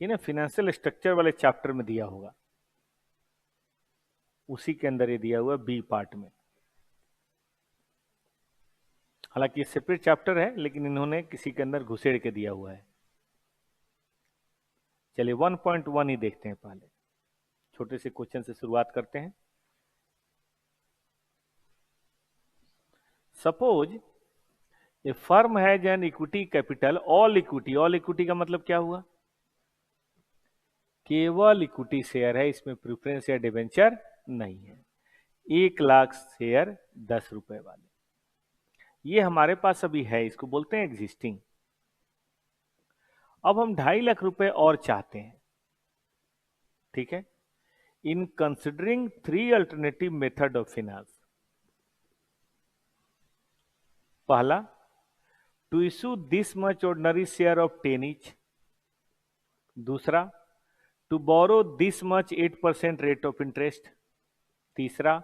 ये ना financial structure वाले चैप्टर में दिया होगा, उसी के अंदर ये दिया हुआ बी पार्ट में। हालांकि ये सेपरेट चैप्टर है, लेकिन इन्होंने किसी के अंदर घुसेड़ के दिया हुआ है। चलिए 1.1 ही देखते हैं पहले, छोटे से क्वेश्चन से शुरुआत करते हैं। Suppose A firm has an equity capital, all equity का मतलब क्या हुआ? केवल इक्विटी शेयर है, इसमें प्रेफरेंस या डिवेंचर नहीं है। 1 लाख शेयर 10 रुपए वाले, ये हमारे पास अभी है, इसको बोलते हैं एग्जिस्टिंग। अब हम 2.5 लाख रुपए और चाहते हैं, ठीक है। In considering 3 alternative method of finance. पहला, to issue this much ordinary share of 10 each. दूसरा, to borrow this much 8% rate of interest. तीसरा,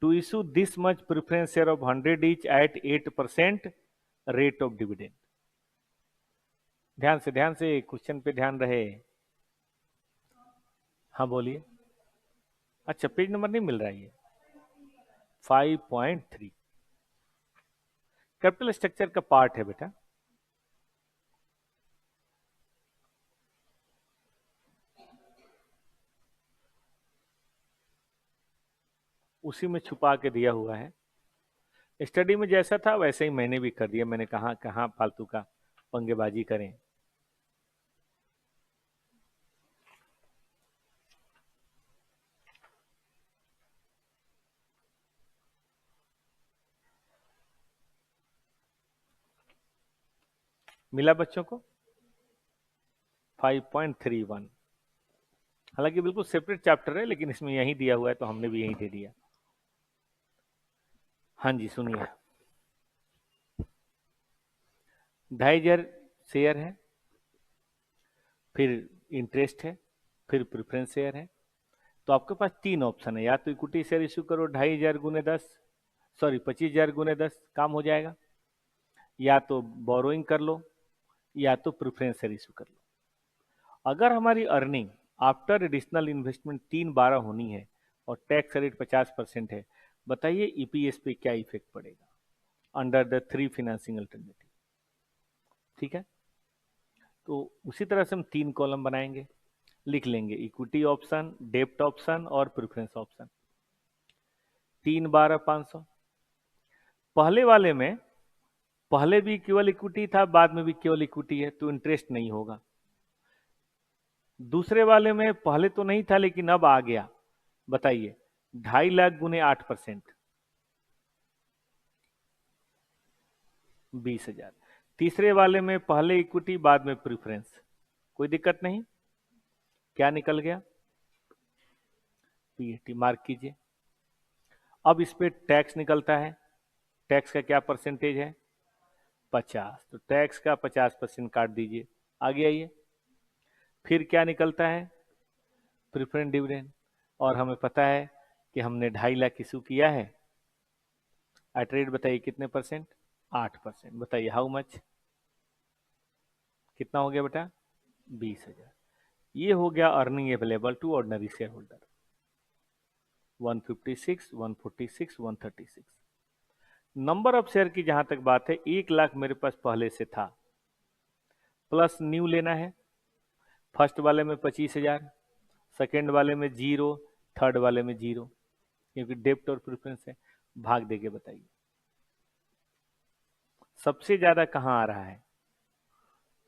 to issue this much preference share of 100 each at 8% rate of dividend. ध्यान से question पे ध्यान रहे। हाँ बोलिए। अच्छा, पेज नंबर नहीं मिल रहा है, ये 5.3 कैपिटल स्ट्रक्चर का पार्ट है बेटा। उसी में छुपा के दिया हुआ है। स्टडी में जैसा था वैसे ही मैंने भी कर दिया, मैंने कहा कहाँ फालतू का पंगेबाजी करें। मिला बच्चों को? 5.31। हालांकि बिल्कुल सेपरेट चैप्टर है, लेकिन इसमें यही दिया हुआ है तो हमने भी यही दे दिया। हाँ जी सुनिए, 2,500 शेयर है, फिर इंटरेस्ट है, फिर प्रेफरेंस शेयर है। तो आपके पास 3 ऑप्शन है, या तो इक्विटी शेयर इश्यू करो 2,500 गुने 10, सॉरी 25,000 गुने 10 काम हो जाएगा, या तो बोरोइंग कर लो, या तो प्रेफरेंस शेयर इश्यू कर लो। अगर हमारी अर्निंग आफ्टर एडिशनल इन्वेस्टमेंट 3/12 होनी है और टैक्स रेट 50% है, बताइए ईपीएस पे क्या इफेक्ट पड़ेगा अंडर द 3 फाइनेंसिंग अल्टरनेटिव। ठीक है, तो उसी तरह से हम 3 कॉलम बनाएंगे, लिख लेंगे इक्विटी ऑप्शन, डेप्ट ऑप्शन और प्रेफरेंस ऑप्शन। 3/12 500। पहले वाले में पहले भी केवल इक्विटी था, बाद में भी केवल इक्विटी है, तो इंटरेस्ट नहीं होगा। दूसरे वाले में पहले तो नहीं था लेकिन अब आ गया, बताइए 2.5 लाख गुने 8%, 20,000। तीसरे वाले में पहले इक्विटी बाद में प्रेफरेंस, कोई दिक्कत नहीं। क्या निकल गया? पीएटी मार्क कीजिए। अब इस पे टैक्स निकलता है, टैक्स का क्या परसेंटेज है? 50, तो टैक्स का 50% काट दीजिए, आगे आइए। फिर क्या निकलता है? प्रेफरेंस डिविडेंड, और हमें पता है कि हमने 2.5 लाख इशू किया है एट रेट, बताइए कितने परसेंट? 8%। बताइए हाउ मच, कितना हो गया बेटा? 20,000। ये हो गया earning available to ordinary share holder, 156, 146, 136। Number of share की जहां तक बात है, 1 लाख मेरे पास पहले से था, प्लस न्यू लेना है। फर्स्ट वाले में 25,000, सेकेंड वाले में 0, थर्ड वाले में 0, क्योंकि डेप्ट और प्रेफरेंस है। भाग देके बताइए सबसे ज्यादा कहां आ रहा है?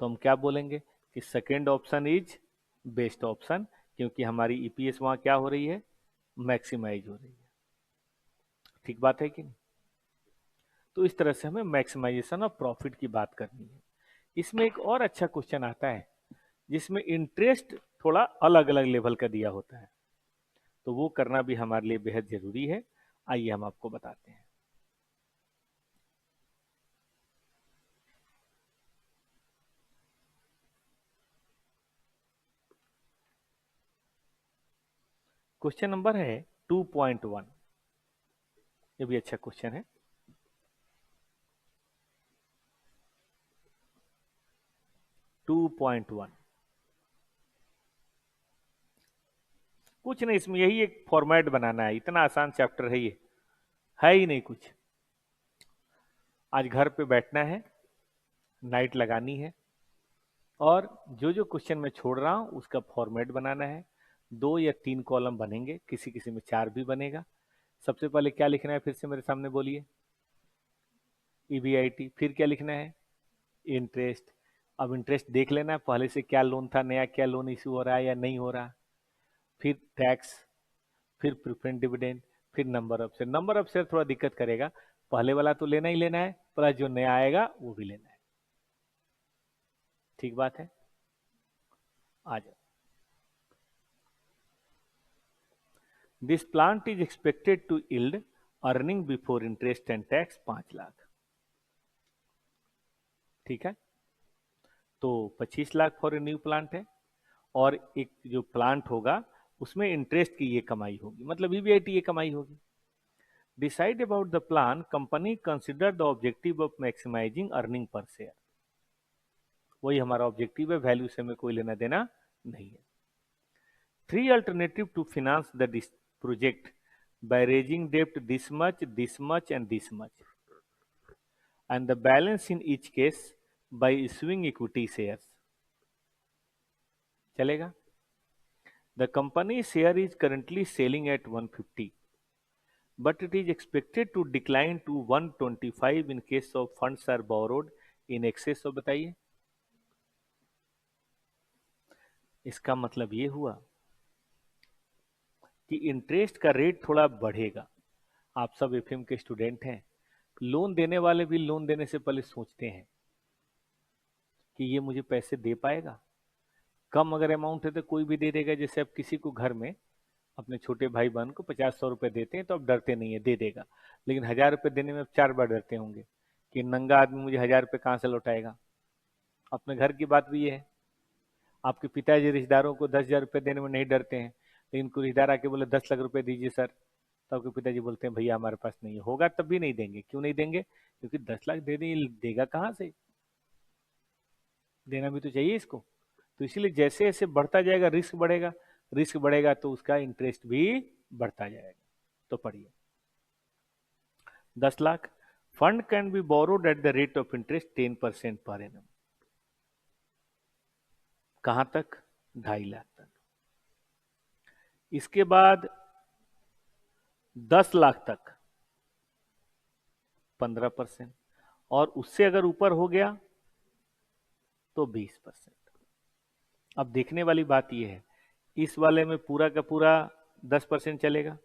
तो हम क्या बोलेंगे कि second option is best option, क्योंकि हमारी ईपीएस वहां क्या हो रही है? मैक्सिमाइज हो रही है। ठीक बात है कि नहीं? तो इस तरह से हमें मैक्सिमाइजेशन ऑफ प्रॉफिट की बात करनी है। इसमें एक और अच्छा क्वेश्चन आता है जिसमें इंटरेस्ट थोड़ा अलग अलग लेवल का दिया होता है, तो वो करना भी हमारे लिए बेहद जरूरी है। आइए हम आपको बताते हैं। क्वेश्चन नंबर है 2.1, ये भी अच्छा क्वेश्चन है। 2.1, कुछ नहीं, इसमें यही एक फॉर्मेट बनाना है, इतना आसान चैप्टर है ये, है ही नहीं कुछ। आज घर पे बैठना है, नाइट लगानी है, और जो जो क्वेश्चन मैं छोड़ रहा हूं उसका फॉर्मेट बनाना है। 2 या 3 कॉलम बनेंगे, किसी किसी में 4 भी बनेगा। सबसे पहले क्या लिखना है, फिर से मेरे सामने बोलिए। ईबीआईटी। फिर क्या लिखना है, इंटरेस्ट। अब इंटरेस्ट देख लेना है पहले से क्या लोन था, नया क्या लोन इशू हो रहा है या नहीं हो रहा। फिर टैक्स, फिर प्रेफरेंस डिविडेंड, फिर number of share. Number of share थोड़ा दिक्कत करेगा, पहले वाला तो लेना ही लेना है, प्लस जो नया आएगा वो भी लेना है। ठीक बात है, आ जाओ। This plant is expected to yield earning before interest and tax 5 lakh. ठीक है, तो 25 lakh for a new plant है, और एक जो प्लांट होगा उसमें इंटरेस्ट की ये कमाई होगी, मतलब ईबीआईटी ये कमाई होगी। Decide about the plan, company consider the objective of maximizing earning per share. वही हमारा ऑब्जेक्टिव है, वैल्यू से हमें कोई लेना देना नहीं है। 3 alternative to finance the project by raising debt this much and this much, and the balance in each case by issuing equity shares. चलेगा? The company share is currently selling at 150, but it is expected to decline to 125 in case of funds are borrowed in excess of, बताइए। इसका मतलब ये हुआ कि interest का rate थोड़ा बढ़ेगा। आप सब एफएम के स्टूडेंट हैं, लोन देने वाले भी लोन देने से पहले सोचते हैं कि ये मुझे पैसे दे पाएगा। कम अगर अमाउंट है तो कोई भी दे देगा, जैसे आप किसी को घर में अपने छोटे भाई बहन को 50-100 रुपए देते हैं तो आप डरते नहीं है, दे देगा। लेकिन 1000 रुपए देने में आप 4 बार डरते होंगे कि नंगा आदमी मुझे 1000 रुपए कहाँ से लौटाएगा। अपने घर की बात भी ये है। आपके पिताजी रिश्तेदारों को 10,000 रुपए देने में नहीं डरते हैं, लेकिन कोई रिश्तेदार आके बोले 10 लाख रुपए दीजिए सर, तो आपके पिताजी बोलते हैं भैया हमारे पास नहीं है। होगा तब भी नहीं देंगे। क्यों नहीं देंगे? क्योंकि 10 लाख दे देंगे, देगा कहाँ से, देना भी तो चाहिए इसको। तो इसीलिए जैसे जैसे बढ़ता जाएगा रिस्क बढ़ेगा, रिस्क बढ़ेगा तो उसका इंटरेस्ट भी बढ़ता जाएगा। तो पढ़िए, 10 lakh, fund can be borrowed at the rate of interest 10% per annum. कहां तक? 2.5 लाख तक। इसके बाद 10 लाख तक 15%, और उससे अगर ऊपर हो गया तो 20%। अब देखने वाली बात यह है, इस वाले में पूरा का पूरा 10% चलेगा,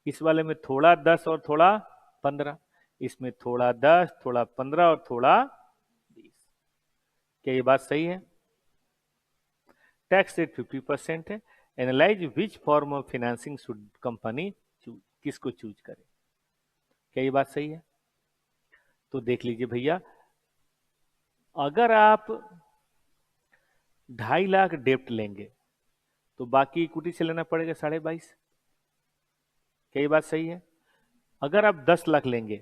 इस वाले में थोड़ा 10 और थोड़ा 15, इसमें थोड़ा 10, थोड़ा 15 और थोड़ा 20। क्या ये बात सही है? टैक्स रेट 50% है। Analyse which form of financing should company choose, किसको चूज करे। क्या ये बात सही है? तो देख लीजिए भैया, अगर आप 2.5 लाख डेप्ट लेंगे तो बाकी इक्विटी से लेना पड़ेगा 22.5। क्या ये बात सही है? अगर आप 10 लाख लेंगे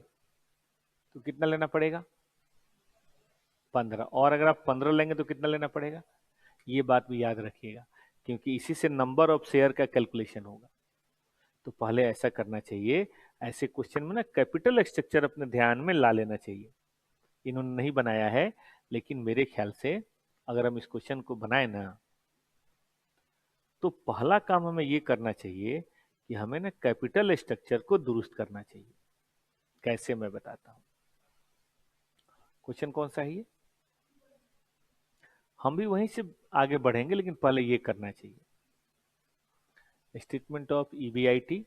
तो कितना लेना पड़ेगा? 15। और अगर आप 15 लेंगे तो कितना लेना पड़ेगा? ये बात भी याद रखिएगा, क्योंकि इसी से नंबर ऑफ शेयर का कैलकुलेशन होगा। तो पहले ऐसा करना चाहिए, ऐसे क्वेश्चन में ना कैपिटल स्ट्रक्चर अपने ध्यान में ला लेना चाहिए। इन्होंने नहीं बनाया है, लेकिन मेरे ख्याल से अगर हम इस क्वेश्चन को बनाए ना, तो पहला काम हमें ये करना चाहिए कि हमें ना कैपिटल स्ट्रक्चर को दुरुस्त करना चाहिए। कैसे, मैं बताता हूं। क्वेश्चन कौन सा है ये? हम भी वहीं से आगे बढ़ेंगे, लेकिन पहले ये करना चाहिए। Statement of EBIT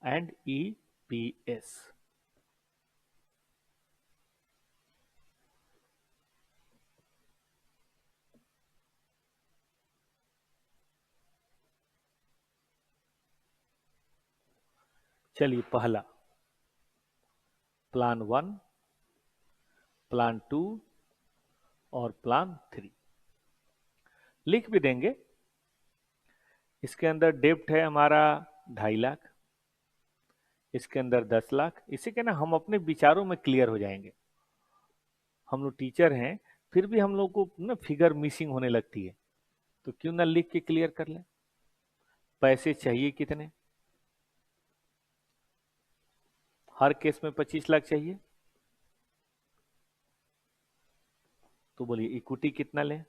and EPS. चलिए, पहला प्लान 1, प्लान 2 और प्लान 3 लिख भी देंगे। इसके अंदर डेप्ट है हमारा 2.5 लाख, इसके अंदर 10 लाख। इसी के ना हम अपने विचारों में क्लियर हो जाएंगे। हम लोग टीचर हैं, फिर भी हम लोग को ना फिगर मिसिंग होने लगती है, तो क्यों ना लिख के क्लियर कर लें। पैसे चाहिए कितने, हर केस में 25 लाख चाहिए, तो बोलिए इक्विटी कितना लें,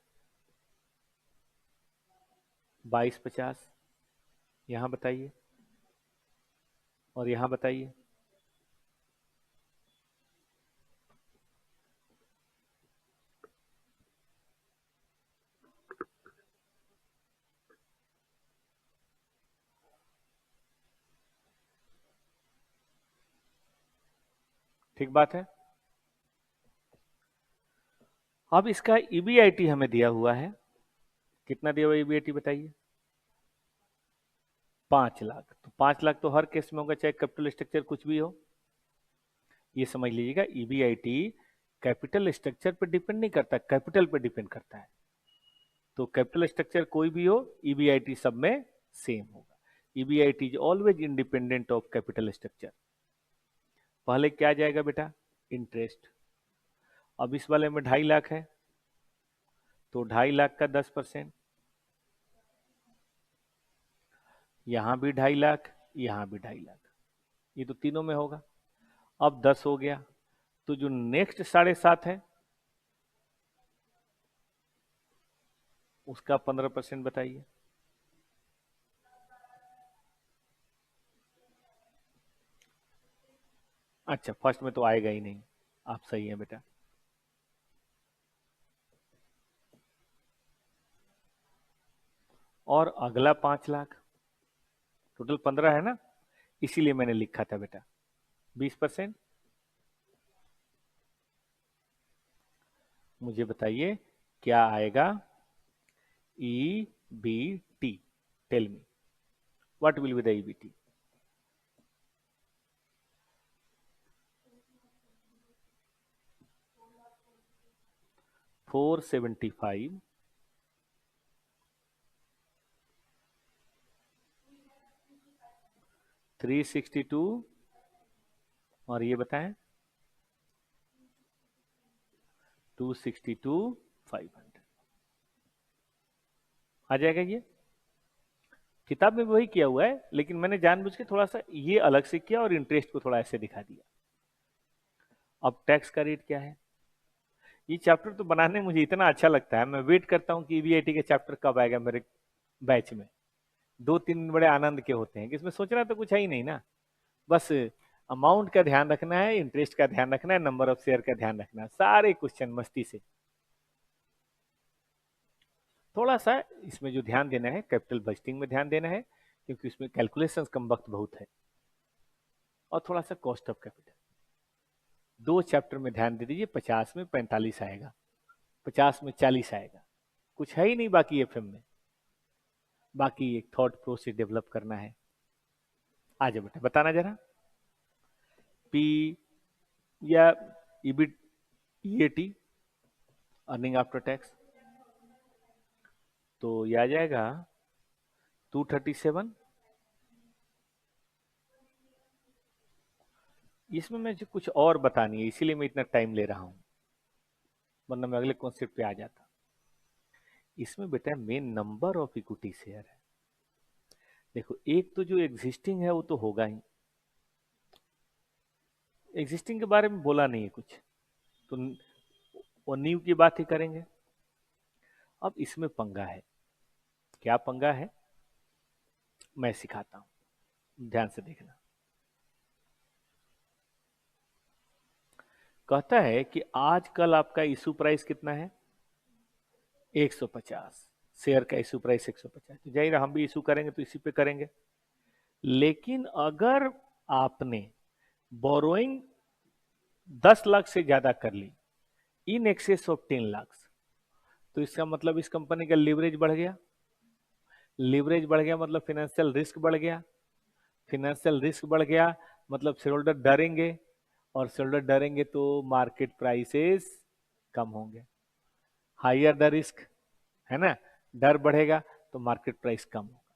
2250। यहां बताइए और यहां बताइए। ठीक बात है। अब इसका ईबीआईटी हमें दिया हुआ है, कितना दिया हुआ ईबीआईटी बताइए, 5 लाख। तो 5 लाख तो हर केस में होगा, चाहे कैपिटल स्ट्रक्चर कुछ भी हो। ये समझ लीजिएगा, ईबीआईटी कैपिटल स्ट्रक्चर पर डिपेंड नहीं करता, कैपिटल पर डिपेंड करता है। तो कैपिटल स्ट्रक्चर कोई भी हो, ईबीआईटी सब में सेम होगा। EBIT is always independent of capital structure. पहले क्या जाएगा बेटा, इंटरेस्ट। अब इस वाले में 2.5 लाख है, तो 2.5 लाख का 10%, यहां भी 2.5 लाख, यहां भी 2.5 लाख, ये तो तीनों में होगा। अब 10 हो गया, तो जो नेक्स्ट 7.5 है उसका 15% बताइए। अच्छा, फर्स्ट में तो आएगा ही नहीं, आप सही है बेटा। और अगला 5 लाख, टोटल 15 है ना, इसीलिए मैंने लिखा था बेटा 20%। मुझे बताइए क्या आएगा, E B T, tell me what will be the EBT. 475, 362, और ये बताएं 262, 500 आ जाएगा। ये किताब में भी वही किया हुआ है, लेकिन मैंने जानबूझ के थोड़ा सा ये अलग से किया और इंटरेस्ट को थोड़ा ऐसे दिखा दिया। अब टैक्स का रेट क्या है, ये चैप्टर तो बनाने मुझे इतना अच्छा लगता है, मैं वेट करता हूँ कि ईबीआईटी के चैप्टर कब आएगा मेरे बैच में। 2-3 बड़े आनंद के होते हैं कि इसमें सोचना तो कुछ है ही नहीं ना, बस अमाउंट का ध्यान रखना है, इंटरेस्ट का ध्यान रखना है, नंबर ऑफ शेयर का ध्यान रखना है, सारे क्वेश्चन मस्ती से। थोड़ा सा इसमें जो ध्यान देना है, कैपिटल बजटिंग में ध्यान देना है, क्योंकि इसमें कैलकुलेशन कम वक्त बहुत है, और थोड़ा सा कॉस्ट ऑफ कैपिटल। 2 चैप्टर में ध्यान दे दीजिए, 50 में 45 आएगा, 50 में 40 आएगा, कुछ है ही नहीं बाकी एफएम में। बाकी एक थॉट प्रोसेस डेवलप करना है। आ जाओ बेटा, बताना जरा, पी या ईबीट, ईएटी, अर्निंग आफ्टर टैक्स, तो ये आ जाएगा 237। इसमें मुझे कुछ और बतानी है, इसीलिए मैं इतना टाइम ले रहा हूं, वरना मैं अगले कॉन्सेप्ट पे आ जाता। इसमें बेटा main number of equity share है। देखो, एक तो जो एग्जिस्टिंग है वो तो होगा ही, एग्जिस्टिंग के बारे में बोला नहीं है कुछ, तो वो न्यू की बात ही करेंगे। अब इसमें पंगा है, क्या पंगा है मैं सिखाता हूं, ध्यान से देखना। कहता है कि आजकल आपका इशू प्राइस कितना है, 150, शेयर का इशू प्राइस 150, तो जाहिर हम भी इशू करेंगे तो इसी पे करेंगे। लेकिन अगर आपने बोरोइंग 10 लाख से ज्यादा कर ली, इन एक्सेस ऑफ 10 लाख, तो इसका मतलब इस कंपनी का लीवरेज बढ़ गया, लीवरेज बढ़ गया मतलब फाइनेंशियल रिस्क बढ़ गया, फाइनेंशियल रिस्क बढ़ गया मतलब शेयर होल्डर डरेंगे, और शेयर होल्डर डरेंगे तो मार्केट प्राइसेस कम होंगे। हायर द रिस्क, है ना, डर बढ़ेगा तो मार्केट प्राइस कम होगा,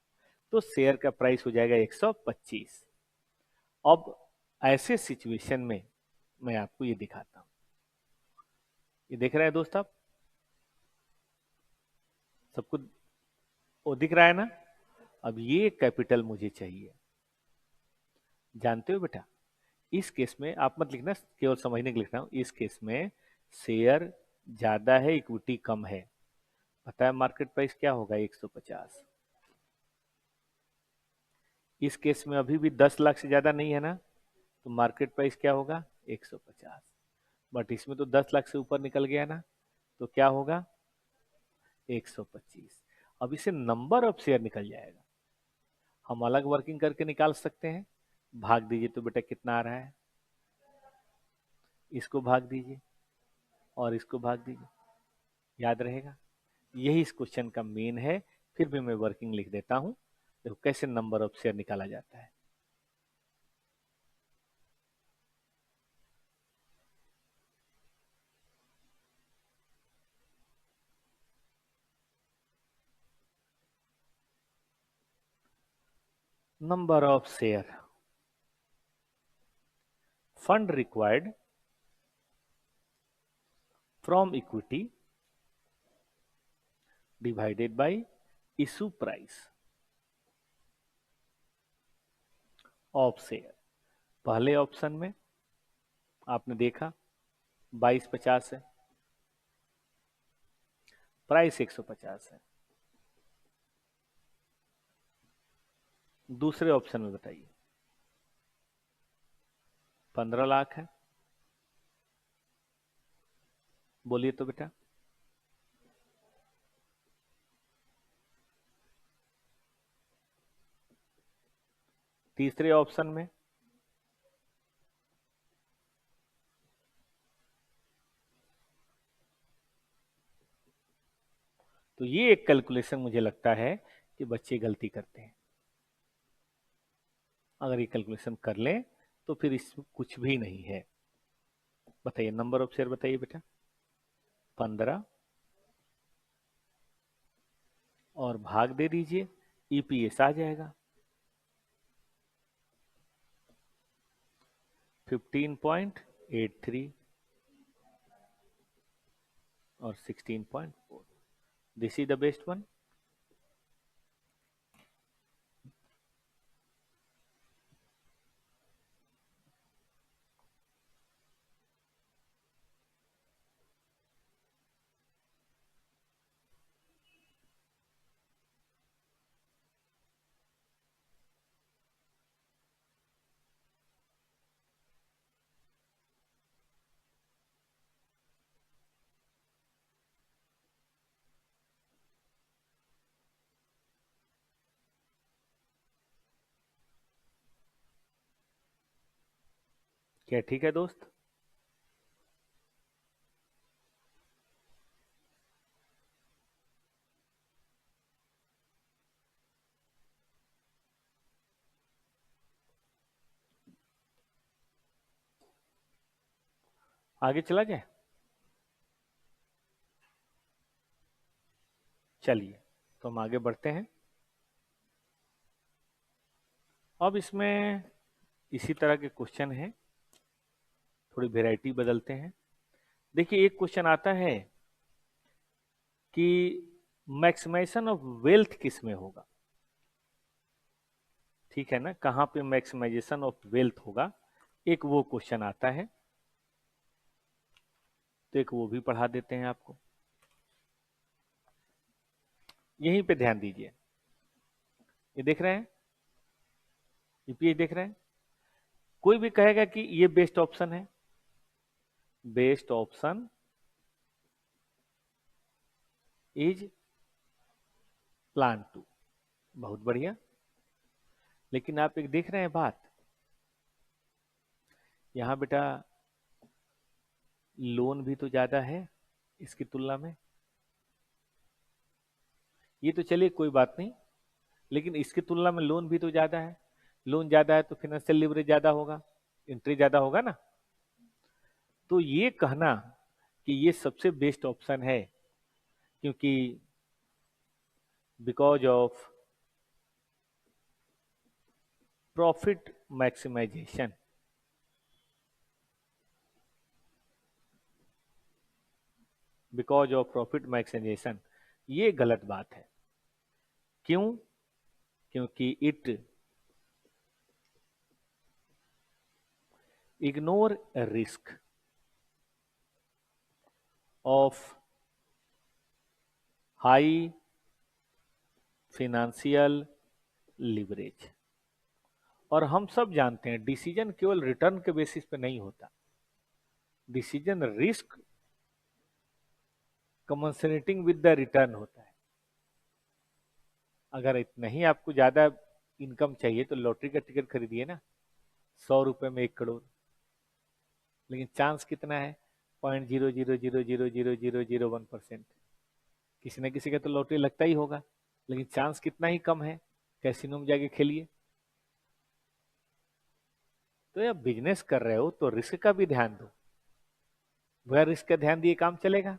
तो शेयर का प्राइस हो जाएगा 125। अब ऐसे सिचुएशन में मैं आपको ये दिखाता हूं, ये देख रहे हैं दोस्त आप सबको, दिख रहा है ना। अब ये कैपिटल मुझे चाहिए, जानते हो बेटा। इस केस में आप मत लिखना, केवल समझने के लिए लिख रहा हूं। इस केस में शेयर ज्यादा है, इक्विटी कम है। पता है मार्केट प्राइस क्या होगा? 150। इस केस में अभी भी 10 लाख से ज्यादा नहीं है ना, तो मार्केट प्राइस क्या होगा? 150। बट इसमें तो 10 लाख से ऊपर निकल गया ना, तो क्या होगा? 125। अब इसे नंबर ऑफ शेयर निकल जाएगा। हम अलग वर्किंग करके निकाल सकते हैं। भाग दीजिए तो बेटा कितना आ रहा है, इसको भाग दीजिए और इसको भाग दीजिए, याद रहेगा। यही इस क्वेश्चन का मेन है। फिर भी मैं वर्किंग लिख देता हूं, देखो कैसे नंबर ऑफ शेयर निकाला जाता है। Number of share, fund required from equity divided by issue price of share. पहले ऑप्शन में आपने देखा 2250 है, प्राइस 150 है। दूसरे ऑप्शन में बताइए, 15 लाख है। बोलिए तो बेटा। तीसरे ऑप्शन में तो ये एक कैलकुलेशन मुझे लगता है कि बच्चे गलती करते हैं। अगर ये कैलकुलेशन कर लें तो फिर इसमें कुछ भी नहीं है। बताइए नंबर ऑफ शेयर बताइए बेटा। 15 और भाग दे दीजिए, ईपीएस आ जाएगा 15.83 और 16.4। This is the best one. क्या ठीक है दोस्त? आगे चला जाए। चलिए तो हम आगे बढ़ते हैं। अब इसमें इसी तरह के क्वेश्चन हैं, थोड़ी वेराइटी बदलते हैं। देखिए एक क्वेश्चन आता है कि मैक्सिमाइजेशन ऑफ वेल्थ किस में होगा। ठीक है ना, कहां पे मैक्सिमाइजेशन ऑफ वेल्थ होगा, एक वो क्वेश्चन आता है। तो एक वो भी पढ़ा देते हैं आपको, यहीं पे ध्यान दीजिए। ये देख रहे हैं, यूपीएस देख रहे हैं। कोई भी कहेगा कि ये बेस्ट ऑप्शन है, best option is plan two, बहुत बढ़िया। लेकिन आप एक देख रहे हैं बात, यहां बेटा लोन भी तो ज्यादा है इसकी तुलना में। ये तो चलिए कोई बात नहीं, लेकिन इसकी तुलना में लोन भी तो ज्यादा है। लोन ज्यादा है तो फाइनेंशियल लीवरेज ज्यादा होगा, इंट्री ज्यादा होगा ना। तो ये कहना कि ये सबसे बेस्ट ऑप्शन है, क्योंकि because of profit maximization, because of profit maximization, ये गलत बात है। क्यों? क्योंकि it ignore risk of high financial leverage. और हम सब जानते हैं डिसीजन केवल रिटर्न के बेसिस पे नहीं होता, decision risk commensurating with the return होता है। अगर इतना ही आपको ज्यादा इनकम चाहिए तो लॉटरी का टिकट खरीदिए ना, 100 रुपए में 1 करोड़। लेकिन चांस कितना है? 0.000000001%। किसी न किसी का तो लॉटरी लगता ही होगा, लेकिन चांस कितना ही कम है। कैसीनो में जाके खेलिए। तो या बिजनेस कर रहे हो तो रिस्क का भी ध्यान दो। बगैर रिस्क का ध्यान दिए काम चलेगा?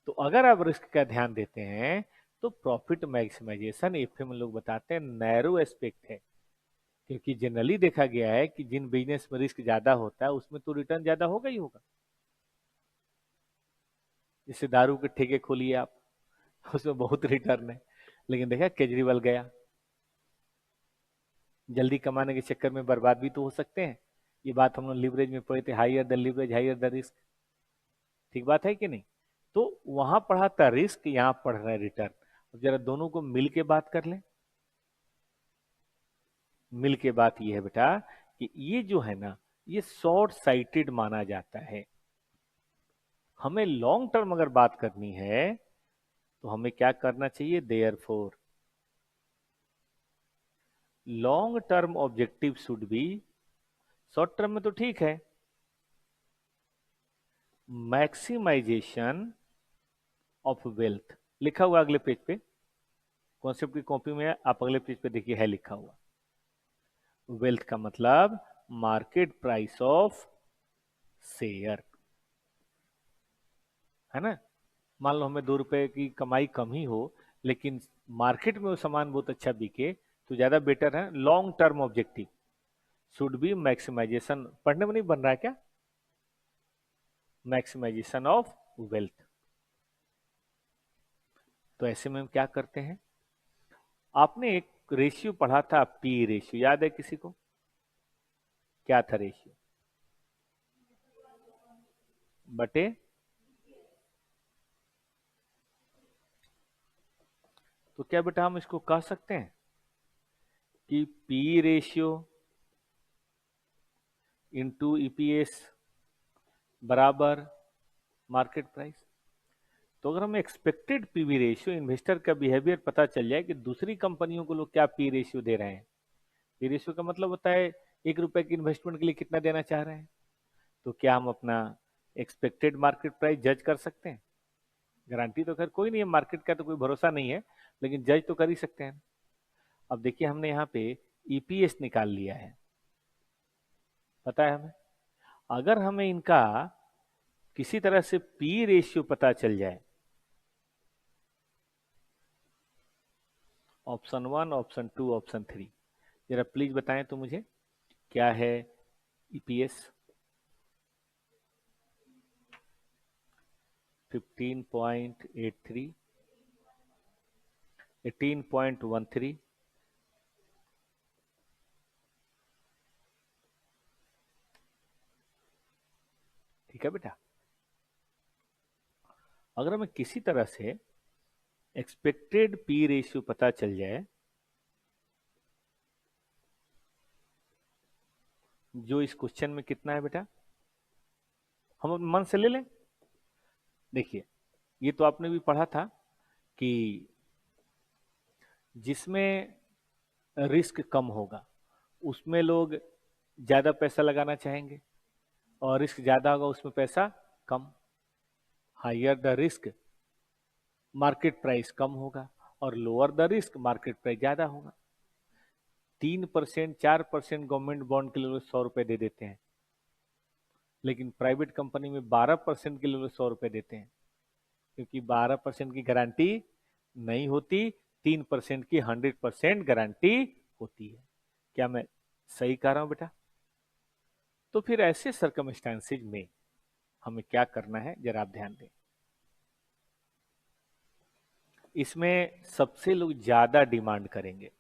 तो अगर आप रिस्क का ध्यान देते हैं तो प्रॉफिट मैक्सिमाइजेशन एफएम लोग बताते हैं नैरो एस्पेक्ट है। क्योंकि जनरली देखा गया है कि जिन बिजनेस में रिस्क ज्यादा होता है उसमें तो रिटर्न ज्यादा होगा ही होगा। जैसे दारू के ठेके खोलिए आप, उसमें बहुत रिटर्न है, लेकिन देखा केजरीवाल गया, जल्दी कमाने के चक्कर में बर्बाद भी तो हो सकते हैं। ये बात हम लोग लिवरेज में पढ़े थे, higher the leverage higher the risk. ठीक बात है कि नहीं? तो वहां पढ़ा था रिस्क, यहाँ पढ़ रहे हैं रिटर्न। अब जरा दोनों को मिल के बात कर लें। मिल के बात ये है बेटा कि ये जो है ना, ये शॉर्ट साइटेड माना जाता है। हमें लॉन्ग टर्म अगर बात करनी है तो हमें क्या करना चाहिए? Therefore long term objective should B, short term में तो ठीक है, मैक्सिमाइजेशन ऑफ वेल्थ। लिखा हुआ अगले पेज पे, कॉन्सेप्ट की कॉपी में आप अगले पेज पे देखिए है लिखा हुआ। वेल्थ का मतलब मार्केट प्राइस ऑफ शेयर, है ना। मान लो हमें 2 रुपए की कमाई कम ही हो, लेकिन मार्केट में वो सामान बहुत अच्छा बिके तो ज्यादा बेटर है। Long term objective should be maximization, पढ़ने में नहीं बन रहा है क्या? Maximization of wealth. तो ऐसे में हम क्या करते हैं? आपने एक रेशियो पढ़ा था, पी रेशियो, याद है किसी को? क्या था रेशियो? बटे, तो क्या बेटा हम इसको कह सकते हैं कि पी रेशियो इंटू ईपीएस बराबर मार्केट प्राइस। तो अगर हमें एक्सपेक्टेड पीवी रेशियो, इन्वेस्टर का बिहेवियर पता चल जाए कि दूसरी कंपनियों को लोग क्या पी रेशियो दे रहे हैं। पी रेशियो का मतलब होता है 1 रुपए की इन्वेस्टमेंट के लिए कितना देना चाह रहे हैं। तो क्या हम अपना एक्सपेक्टेड मार्केट प्राइस जज कर सकते हैं? गारंटी तो खैर कोई नहीं है, मार्केट का तो कोई भरोसा नहीं है, लेकिन जज तो कर ही सकते हैं। अब देखिए हमने यहाँ पे ईपीएस निकाल लिया है, पता है हमें। अगर हमें इनका किसी तरह से पी रेशियो पता चल जाए, ऑप्शन 1, ऑप्शन 2, ऑप्शन 3, जरा प्लीज बताएं तो मुझे क्या है ईपीएस? 15.83, 18.13, ठीक है बेटा। अगर हमें किसी तरह से एक्सपेक्टेड पी रेशियो पता चल जाए, जो इस क्वेश्चन में कितना है बेटा, हम मन से ले लें। देखिए ये तो आपने भी पढ़ा था कि जिसमें रिस्क कम होगा उसमें लोग ज्यादा पैसा लगाना चाहेंगे, और रिस्क ज्यादा होगा उसमें पैसा कम। Higher the risk market price कम होगा, और lower the risk market price ज्यादा होगा। 3%, 4% गवर्नमेंट बॉन्ड के लिए 100 रुपए दे देते हैं, लेकिन प्राइवेट कंपनी में 12% के लिए 100 रुपए देते हैं, क्योंकि 12% की गारंटी नहीं होती, 3% की 100% गारंटी होती है। क्या मैं सही कह रहा हूं बेटा? तो फिर ऐसे सर्कमस्टांसिस में हमें क्या करना है, जरा आप ध्यान दें। इसमें सबसे लोग ज्यादा डिमांड करेंगे,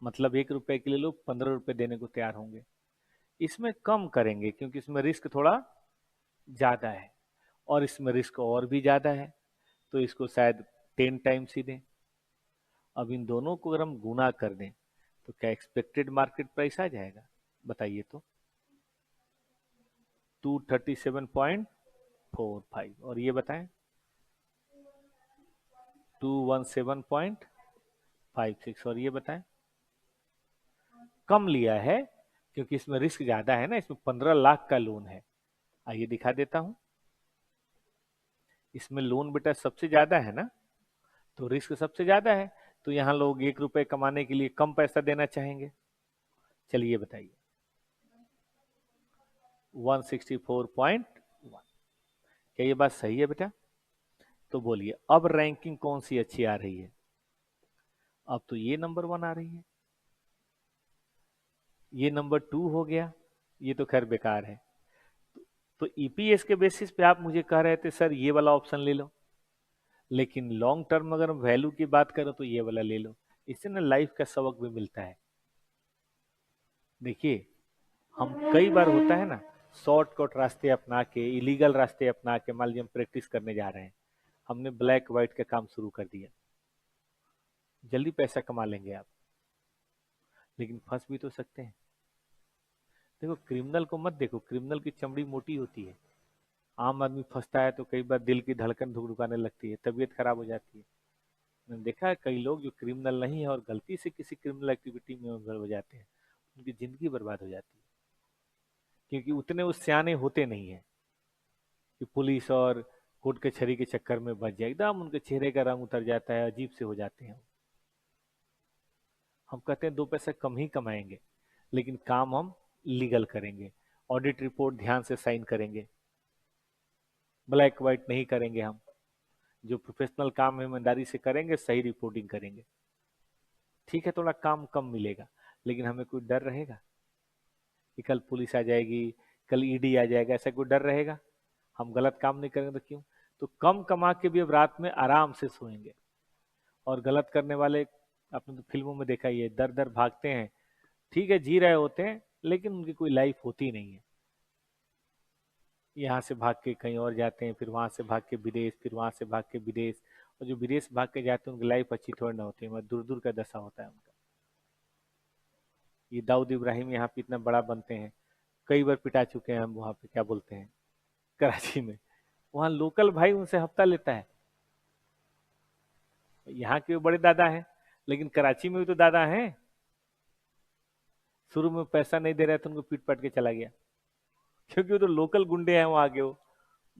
मतलब 1 रुपए के लिए लोग 15 रुपए देने को तैयार होंगे। इसमें कम करेंगे क्योंकि इसमें रिस्क थोड़ा ज्यादा है, और इसमें रिस्क और भी ज्यादा है, तो इसको शायद 10 टाइम्स ही दें। अब इन दोनों को अगर हम गुना कर दें तो क्या एक्सपेक्टेड मार्केट प्राइस आ जाएगा, बताइए तो। 237.45, और ये बताएं 217.56, और ये बताएं। कम लिया है क्योंकि इसमें रिस्क ज्यादा है ना, इसमें 15 लाख का लोन है। आइए दिखा देता हूं। इसमें लोन बेटा सबसे ज्यादा है ना, तो रिस्क सबसे ज्यादा है, तो यहाँ लोग 1 रुपए कमाने के लिए कम पैसा देना चाहेंगे। चलिए बताइए 164.1, क्या ये बात सही है बेटा? तो बोलिए अब रैंकिंग कौन सी अच्छी आ रही है? अब तो ये नंबर 1 आ रही है, ये नंबर 2 हो गया, ये तो खैर बेकार है। तो ईपीएस के बेसिस पे आप मुझे कह रहे थे सर ये वाला ऑप्शन ले लो, लेकिन लॉन्ग टर्म अगर वैल्यू की बात करो तो ये वाला ले लो। इससे ना लाइफ का सबक भी मिलता है। देखिए हम कई बार होता है ना, शॉर्टकट रास्ते अपना के, इलीगल रास्ते अपना के, मान लीजिए हम प्रैक्टिस करने जा रहे हैं, हमने ब्लैक व्हाइट का काम शुरू कर दिया, जल्दी पैसा कमा लेंगे आप, लेकिन फंस भी तो सकते हैं। देखो क्रिमिनल को मत देखो, क्रिमिनल की चमड़ी मोटी होती है, आम आदमी फंसता है तो कई बार दिल की धड़कन धुकधुकाने लगती है, तबीयत खराब हो जाती है। मैंने देखा है कई लोग जो क्रिमिनल नहीं है और गलती से किसी क्रिमिनल एक्टिविटी में इन्वॉल्व हो जाते हैं, उनकी जिंदगी बर्बाद हो जाती है, क्योंकि उतने उस सियाने होते नहीं है कि पुलिस और कोर्ट कचहरी के चक्कर में बच जाए। एकदम उनके चेहरे का रंग उतर जाता है, अजीब से हो जाते हैं। हम कहते हैं 2 पैसा कम ही कमाएंगे, लेकिन काम हम लीगल करेंगे, ऑडिट रिपोर्ट ध्यान से साइन करेंगे, ब्लैक व्हाइट नहीं करेंगे। हम जो प्रोफेशनल काम है ईमानदारी से करेंगे, सही रिपोर्टिंग करेंगे। ठीक है थोड़ा काम कम मिलेगा, लेकिन हमें कोई डर रहेगा कि कल पुलिस आ जाएगी, कल ईडी आ जाएगा, ऐसा कोई डर रहेगा? हम गलत काम नहीं करेंगे तो क्यों? तो कम कमा के भी अब रात में आराम से सोएंगे। और गलत करने वाले आपने तो फिल्मों में देखा ही है, दर दर भागते हैं, ठीक है जी रहे होते हैं, लेकिन उनकी कोई लाइफ होती नहीं है। यहाँ से भाग के कहीं और जाते हैं, फिर वहां से भाग के विदेश, फिर वहां से भाग के विदेश, और जो विदेश भाग के जाते हैं उनकी लाइफ अच्छी थोड़ी ना होती है, मतलब दूर दूर का दशा होता है उनका। ये दाऊद इब्राहिम यहाँ पे इतना बड़ा बनते हैं, कई बार पिटा चुके हैं हम, वहां पे क्या बोलते हैं, कराची में, वहां लोकल भाई उनसे हफ्ता लेता है। यहाँ के बड़े दादा हैं, लेकिन कराची में भी तो दादा हैं। शुरू में पैसा नहीं दे रहा था, उनको पीट पाट के चला गया, क्योंकि वो तो लोकल गुंडे हैं वहां के। वो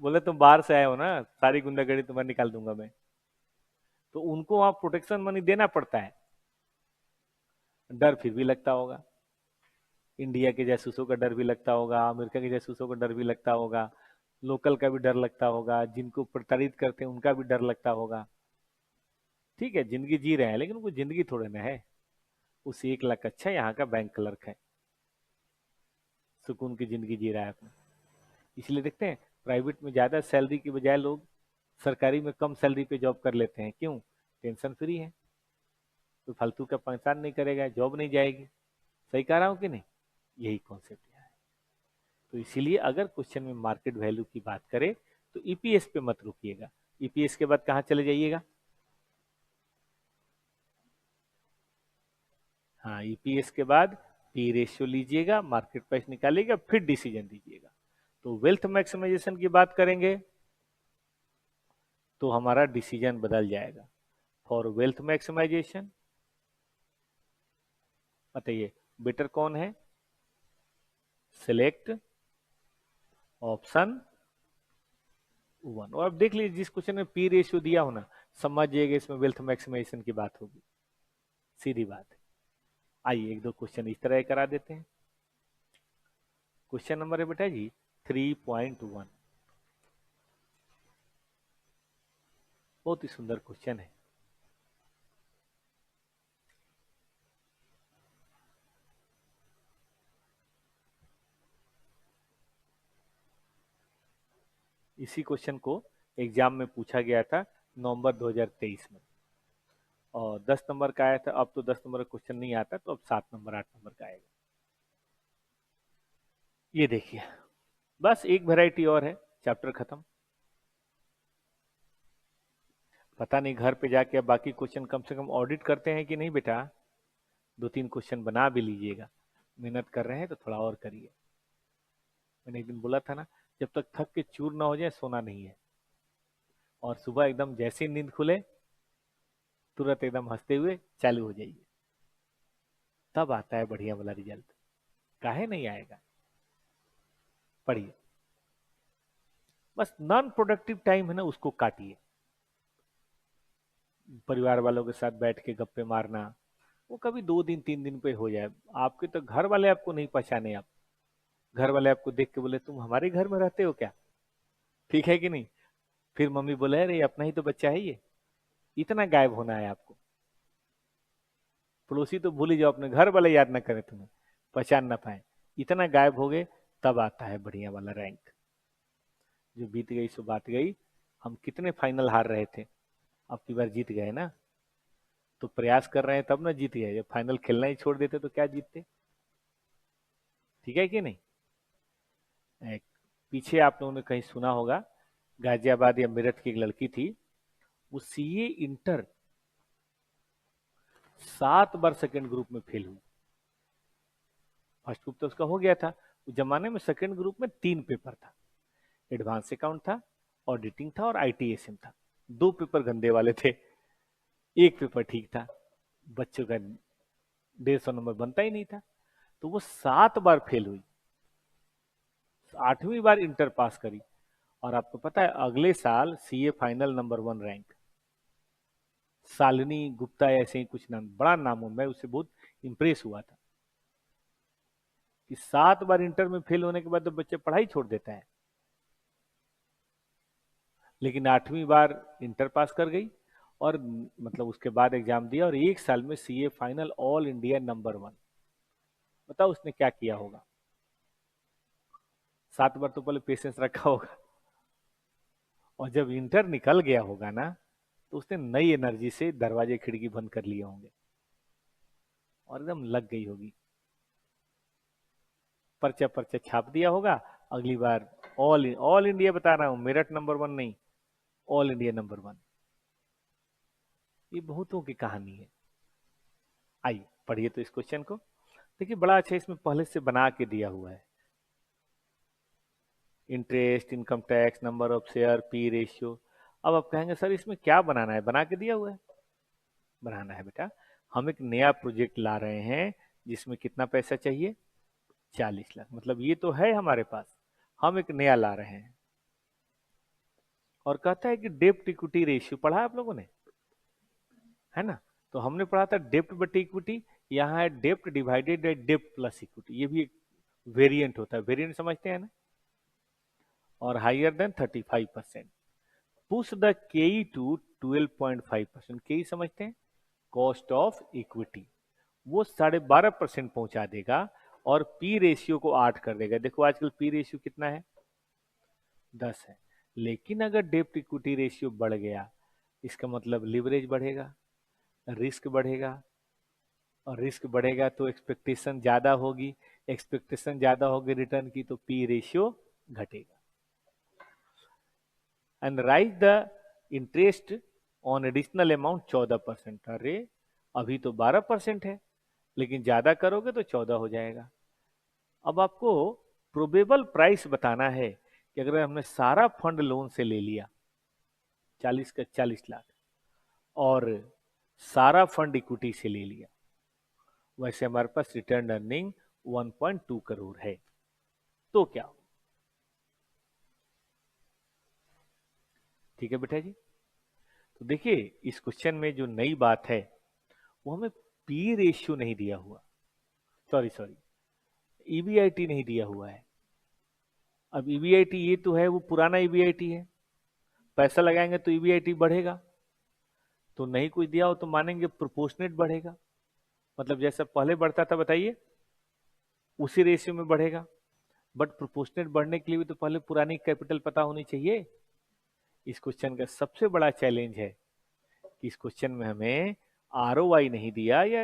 बोले तुम बाहर से आए हो ना, सारी गुंडागर्दी तुम्हारी निकाल दूंगा मैं। तो उनको वहां प्रोटेक्शन मनी देना पड़ता है। डर फिर भी लगता होगा, इंडिया के जासूसों का डर भी लगता होगा, अमेरिका के जासूसों का डर भी लगता होगा, लोकल का भी डर लगता होगा, जिनको प्रताड़ित करते हैं उनका भी डर लगता होगा। ठीक है जिंदगी जी रहे हैं, लेकिन उनको जिंदगी थोड़े ना है। उस 1 लाख अच्छा यहाँ का बैंक क्लर्क है, सुकून की जिंदगी जी रहा है अपना। इसलिए देखते हैं प्राइवेट में ज्यादा सैलरी की बजाय लोग सरकारी में कम सैलरी पे जॉब कर लेते हैं। क्यों? टेंशन फ्री है, कोई फालतू का परेशान नहीं करेगा, जॉब नहीं जाएगी। सही कह रहा हूँ कि नहीं? यही कॉन्सेप्ट है। तो इसीलिए अगर क्वेश्चन में मार्केट वैल्यू की बात करें तो ईपीएस पे मत रुकिएगा, ईपीएस के बाद कहाँ चले जाइएगा? हाँ ईपीएस के बाद पी रेशियो लीजिएगा, मार्केट प्राइस निकालिएगा, फिर डिसीजन दीजिएगा। तो वेल्थ मैक्सिमाइजेशन की बात करेंगे तो हमारा डिसीजन बदल जाएगा। फॉर वेल्थ मैक्सिमाइजेशन बताइए बेटर कौन है? Select option 1। और अब देख लीजिए जिस क्वेश्चन में पी रेशियो दिया हो ना, समझ जाइएगा इसमें वेल्थ मैक्सिमाइजेशन की बात होगी, सीधी बात है। आइए एक दो क्वेश्चन इस तरह करा देते हैं। क्वेश्चन नंबर है बेटा जी 3.1, बहुत ही सुंदर क्वेश्चन है। इसी क्वेश्चन को एग्जाम में पूछा गया था नवंबर 2023 में, और 10 नंबर का आया था। अब तो 10 नंबर का क्वेश्चन नहीं आता, तो अब 7 नंबर 8 नंबर का आएगा। ये देखिए, बस एक वैरायटी और है, चैप्टर खत्म। पता नहीं घर पे जाके अब बाकी क्वेश्चन कम से कम ऑडिट करते हैं कि नहीं बेटा। 2-3 क्वेश्चन बना भी लीजिएगा, मेहनत कर रहे हैं तो थोड़ा और करिए। मैंने एक दिन बोला था ना, जब तक थक के चूर ना हो जाए सोना नहीं है। और सुबह एकदम जैसे ही नींद खुले तुरंत एकदम हंसते हुए चालू हो जाइए, तब आता है बढ़िया वाला रिजल्ट। काहे नहीं आएगा, पढ़िए। बस नॉन प्रोडक्टिव टाइम है ना, उसको काटिए। परिवार वालों के साथ बैठ के गप्पे मारना, वो कभी 2 दिन 3 दिन पे हो जाए। आपके तो घर वाले आपको नहीं पहचाने, आप घर वाले आपको देख के बोले तुम हमारे घर में रहते हो क्या, ठीक है कि नहीं। फिर मम्मी बोले अरे अपना ही तो बच्चा है ये, इतना गायब होना है आपको। पड़ोसी तो भूल ही जाओ, अपने घर वाले याद ना करें, तुम्हें पहचान ना पाए, इतना गायब हो गए, तब आता है बढ़िया वाला रैंक। जो बीत गई सो बात गई। हम कितने फाइनल हार रहे थे, अब की बार जीत गए ना। तो प्रयास कर रहे हैं तब ना जीत गए, जब फाइनल खेलना ही छोड़ देते तो क्या जीतते। ठीक है कि नहीं। एक, पीछे आप लोगों ने कहीं सुना होगा, गाजियाबाद या मेरठ की एक लड़की थी, वो सीए इंटर 7 बार सेकेंड ग्रुप में फेल हुई। फर्स्ट ग्रुप तो उसका हो गया था। उस जमाने में सेकेंड ग्रुप में 3 पेपर था, एडवांस अकाउंट था, ऑडिटिंग था, और आईटीएसएम था। 2 पेपर गंदे वाले थे, एक पेपर ठीक था। बच्चों का 150 नंबर बनता ही नहीं था। तो वो 7 बार फेल हुई, 8वीं बार इंटर पास करी। और आपको पता है अगले साल CA final number 1 rank. Shalini Gupta ऐसे ही कुछ नाम, बड़ा नाम हो, मैं उससे बहुत इंप्रेस हुआ था कि 7 बार इंटर में फेल होने के बाद तो बच्चे पढ़ाई छोड़ देता है। लेकिन 8वीं बार इंटर पास कर गई, और मतलब उसके बाद एग्जाम दिया, और 1 साल में CA final all India number 1। बताओ उसने क्या किया होगा। 7 बार तो पहले पेशेंस रखा होगा, और जब इंटर निकल गया होगा ना, तो उसने नई एनर्जी से दरवाजे खिड़की बंद कर लिए होंगे, और एकदम लग गई होगी। पर्चा पर्चा छाप दिया होगा, अगली बार ऑल इंडिया बता रहा हूं, मेरठ नंबर 1 नहीं, ऑल इंडिया नंबर 1। ये बहुतों की कहानी है। आइए पढ़िए तो इस क्वेश्चन को, देखिए बड़ा अच्छा इसमें पहले से बना के दिया हुआ है। Interest, income tax, number of share, P ratio. अब आप कहेंगे सर इसमें क्या बनाना है, बना के दिया हुआ है। बनाना है बेटा, हम एक नया प्रोजेक्ट ला रहे हैं, जिसमें कितना पैसा चाहिए, 40 लाख। मतलब ये तो है हमारे पास, हम एक नया ला रहे हैं। और कहता है कि डेप्ट इक्विटी रेशियो पढ़ा है आप लोगों ने, है ना। तो हमने पढ़ा था डेप्ट बटे इक्विटी, यहाँ है डेप्ट divided by dept plus equity. ये भी एक वेरिएंट होता है, वेरिएंट समझते हैं ना। और हायर देन 35%, पुश द केई टू 12.5%। केई समझते हैं, कॉस्ट ऑफ इक्विटी, वो 12.5% पहुंचा देगा, और पी रेशियो को 8 कर देगा। देखो आजकल पी रेशियो कितना है, 10 है। लेकिन अगर डेप्ट इक्विटी रेशियो बढ़ गया, इसका मतलब लिवरेज बढ़ेगा, रिस्क बढ़ेगा, और रिस्क बढ़ेगा तो एक्सपेक्टेशन ज्यादा होगी, एक्सपेक्टेशन ज्यादा होगी रिटर्न की, तो पी रेशियो घटेगा। And rise the interest on additional amount 14%। अरे अभी तो 12% है, लेकिन ज्यादा करोगे तो 14 हो जाएगा। अब आपको प्रोबेबल प्राइस बताना है कि अगर हमने सारा फंड लोन से ले लिया, 40 का 40 लाख, और सारा फंड इक्विटी से ले लिया, वैसे हमारे पास रिटर्न अर्निंग 1.2 करोड़ है, तो क्या हो। ठीक है बेटा जी। तो देखिए इस क्वेश्चन में जो नई बात है, वो हमें पी रेशियो नहीं दिया हुआ, सॉरी सॉरी, ईबीआईटी नहीं दिया हुआ है। अब ईबीआईटी ये तो है, वो पुराना ईबीआईटी है, पैसा लगाएंगे तो ईबीआईटी बढ़ेगा। तो नहीं कुछ दिया हो तो मानेंगे प्रोपोर्शनेट बढ़ेगा, मतलब जैसा पहले बढ़ता था बताइए, उसी रेशियो में बढ़ेगा। बट प्रोपोर्शनेट बढ़ने के लिए भी तो पहले पुरानी कैपिटल पता होनी चाहिए। इस क्वेश्चन का सबसे बड़ा चैलेंज है कि इस क्वेश्चन में हमें आरओआई नहीं दिया या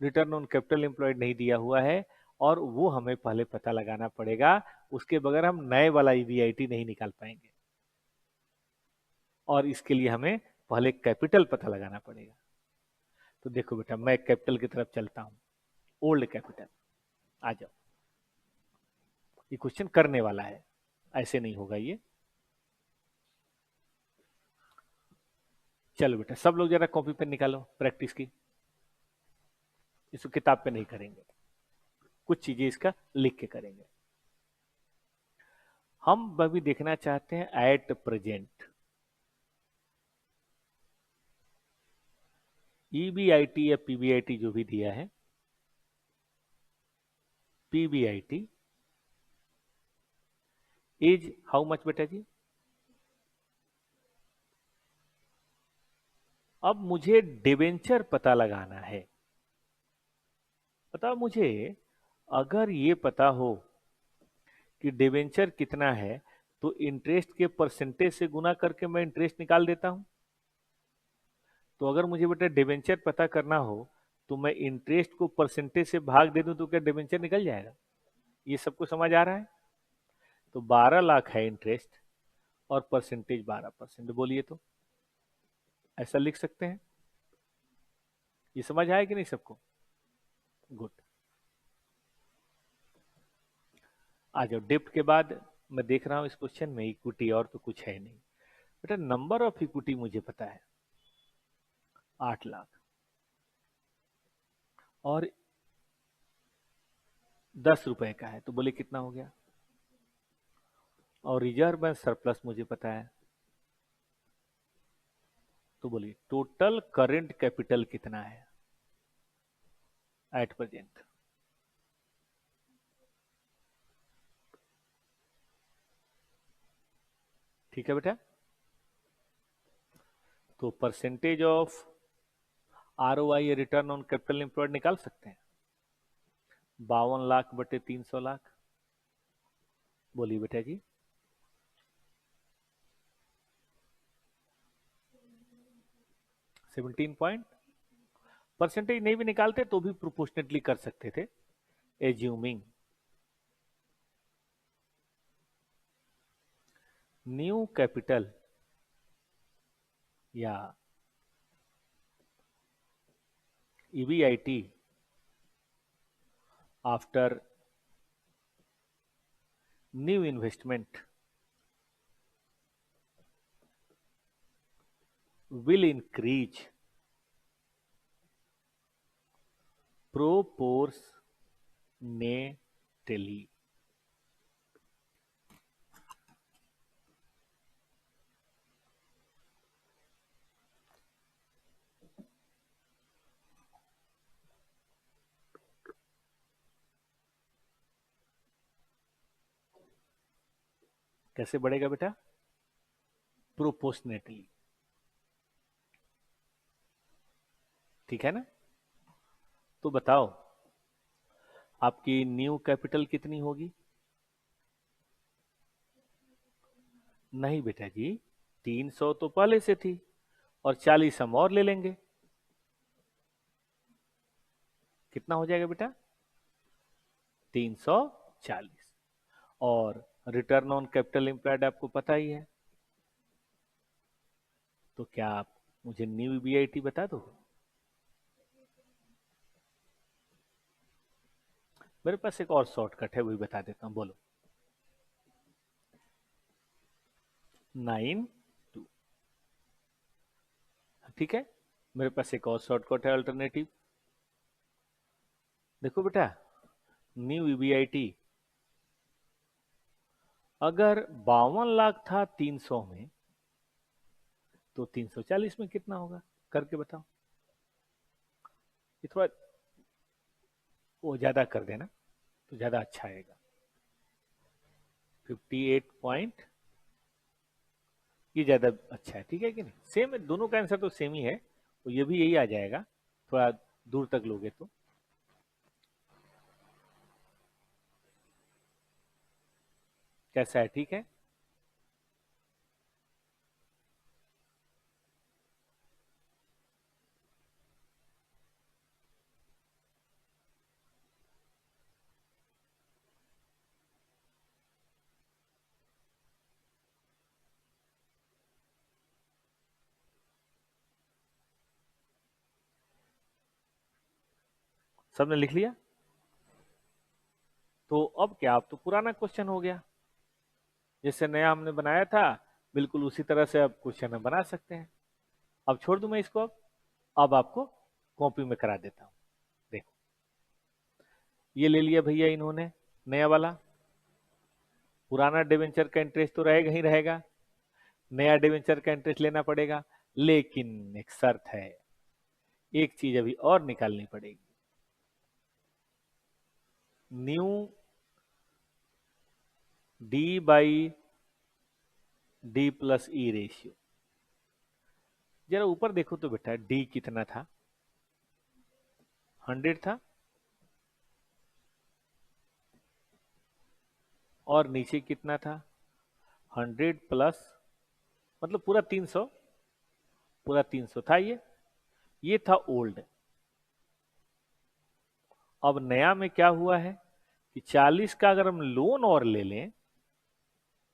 रिटर्न ऑन कैपिटल एम्प्लॉयड नहीं दिया हुआ है, और वो हमें पहले पता लगाना पड़ेगा। उसके बगैर हम नए वाला ईबीआईटी नहीं निकाल पाएंगे, और इसके लिए हमें पहले कैपिटल पता लगाना पड़ेगा। तो देखो बेटा, मैं कैपिटल की तरफ चलता हूं, ओल्ड कैपिटल। आ जाओ, ये क्वेश्चन करने वाला है, ऐसे नहीं होगा ये। चलो बेटा, सब लोग जरा कॉपी पेन निकालो प्रैक्टिस की। इसको किताब पे नहीं करेंगे, कुछ चीजें इसका लिख के करेंगे। हम अभी देखना चाहते हैं एट प्रेजेंट ईबीआईटी या पीबीआईटी जो भी दिया है, पीबीआईटी इज हाउ मच बेटा जी। अब मुझे डिवेंचर पता लगाना है। बताओ मुझे, अगर ये पता हो कि डिवेंचर कितना है, तो इंटरेस्ट के परसेंटेज से गुना करके मैं इंटरेस्ट निकाल देता हूं। तो अगर मुझे बेटा डिवेंचर पता करना हो, तो मैं इंटरेस्ट को परसेंटेज से भाग दे दूं तो क्या डिवेंचर निकल जाएगा? ये सबको समझ आ रहा है? तो 12 लाख है इंटरेस्ट, और परसेंटेज 12%। बोलिए तो ऐसा लिख सकते हैं? ये समझ आया कि नहीं सबको? गुड। आ जाओ, डिप्ट के बाद मैं देख रहा हूं इस क्वेश्चन में इक्विटी और तो कुछ है नहीं। बेटा नंबर ऑफ इक्विटी मुझे पता है 8 लाख, और 10 रुपए का है, तो बोले कितना हो गया? और रिजर्व एंड सरप्लस मुझे पता है, तो बोलिए टोटल करंट कैपिटल कितना है एट प्रेजेंट? ठीक है बेटा, तो परसेंटेज ऑफ आरओआई या रिटर्न ऑन कैपिटल एम्प्लॉयड निकाल सकते हैं। 52 लाख बटे 300 लाख। बोलिए बेटा जी। 17 पॉइंट। परसेंटेज नहीं भी निकालते तो भी प्रोपोर्शनेटली कर सकते थे, एज्यूमिंग न्यू कैपिटल या EBIT after new investment will increase proportionately। कैसे बढ़ेगा बेटा? प्रोपोर्शनेटली। ठीक है ना? तो बताओ आपकी न्यू कैपिटल कितनी होगी? नहीं बेटा जी, 300 तो पहले से थी, और 40 हम और ले लेंगे। कितना हो जाएगा बेटा? 340। और रिटर्न ऑन कैपिटल एम्प्लॉयड आपको पता ही है, तो क्या आप मुझे न्यू बीआईटी बता दो? मेरे पास एक और शॉर्टकट है, वही बता देता हूं, बोलो। 9 2। ठीक है, मेरे पास एक और शॉर्टकट है, अल्टरनेटिव। देखो बेटा, न्यू ईबीआईटी अगर 52 लाख था 300 में, तो 340 में कितना होगा? करके बताओ। ये थोड़ा वो ज्यादा कर देना तो ज्यादा अच्छा आएगा। 58 पॉइंट, ये ज्यादा अच्छा है। ठीक है कि नहीं? सेम है, दोनों का आंसर तो सेम ही है, तो ये भी यही आ जाएगा, थोड़ा दूर तक लोगे तो। कैसा है? ठीक है। सबने लिख लिया? तो अब क्या, अब तो पुराना क्वेश्चन हो गया, जैसे नया हमने बनाया था बिल्कुल उसी तरह से अब क्वेश्चन हम बना सकते हैं। अब छोड़ दूं मैं इसको, अब आपको कॉपी में करा देता हूं। देखो, ये ले लिया भैया इन्होंने नया वाला, पुराना डिवेंचर का इंटरेस्ट तो रहेगा ही रहेगा, नया डिवेंचर का इंटरेस्ट लेना पड़ेगा, लेकिन एक शर्त है, एक चीज अभी और निकालनी पड़ेगी। New D by D plus E ratio. जरा ऊपर देखो तो बेटा, डी कितना था? 100 था, और नीचे कितना था? 100 प्लस, मतलब पूरा 300, पूरा 300 था ये था ओल्ड। अब नया में क्या हुआ है कि 40 का अगर हम लोन और ले लें,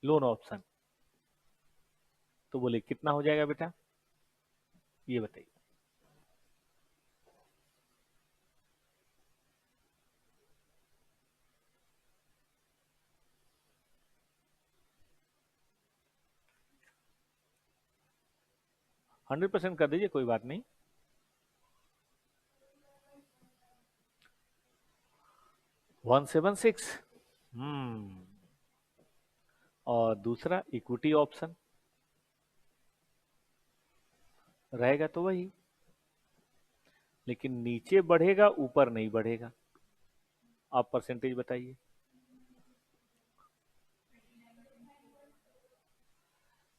लोन ऑप्शन, तो बोले कितना हो जाएगा बेटा, ये बताइए। 100% कर दीजिए, कोई बात नहीं। 176। और दूसरा इक्विटी ऑप्शन रहेगा तो वही, लेकिन नीचे बढ़ेगा ऊपर नहीं बढ़ेगा। आप परसेंटेज बताइए।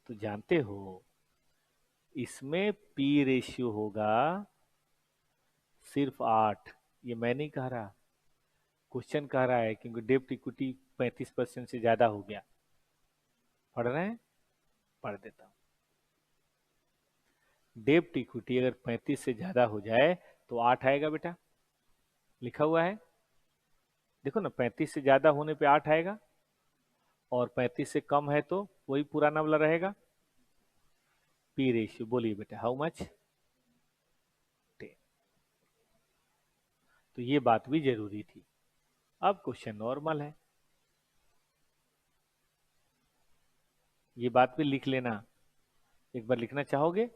तो जानते हो इसमें पी रेशियो होगा सिर्फ 8। ये मैं नहीं कह रहा, क्वेश्चन कह रहा है, क्योंकि डेब्ट इक्विटी 35% से ज्यादा हो गया। पढ़ रहे हैं? पढ़ देता हूं। डेब्ट इक्विटी अगर 35 से ज्यादा हो जाए तो 8 आएगा बेटा, लिखा हुआ है, देखो ना, 35 से ज्यादा होने पे 8 आएगा, और 35 से कम है तो वही पुराना वाला रहेगा। पी रेशियो बोलिए बेटा, हाउ मच? 10। तो ये बात भी जरूरी थी। अब क्वेश्चन नॉर्मल है, ये बात भी लिख लेना। एक बार लिखना चाहोगे?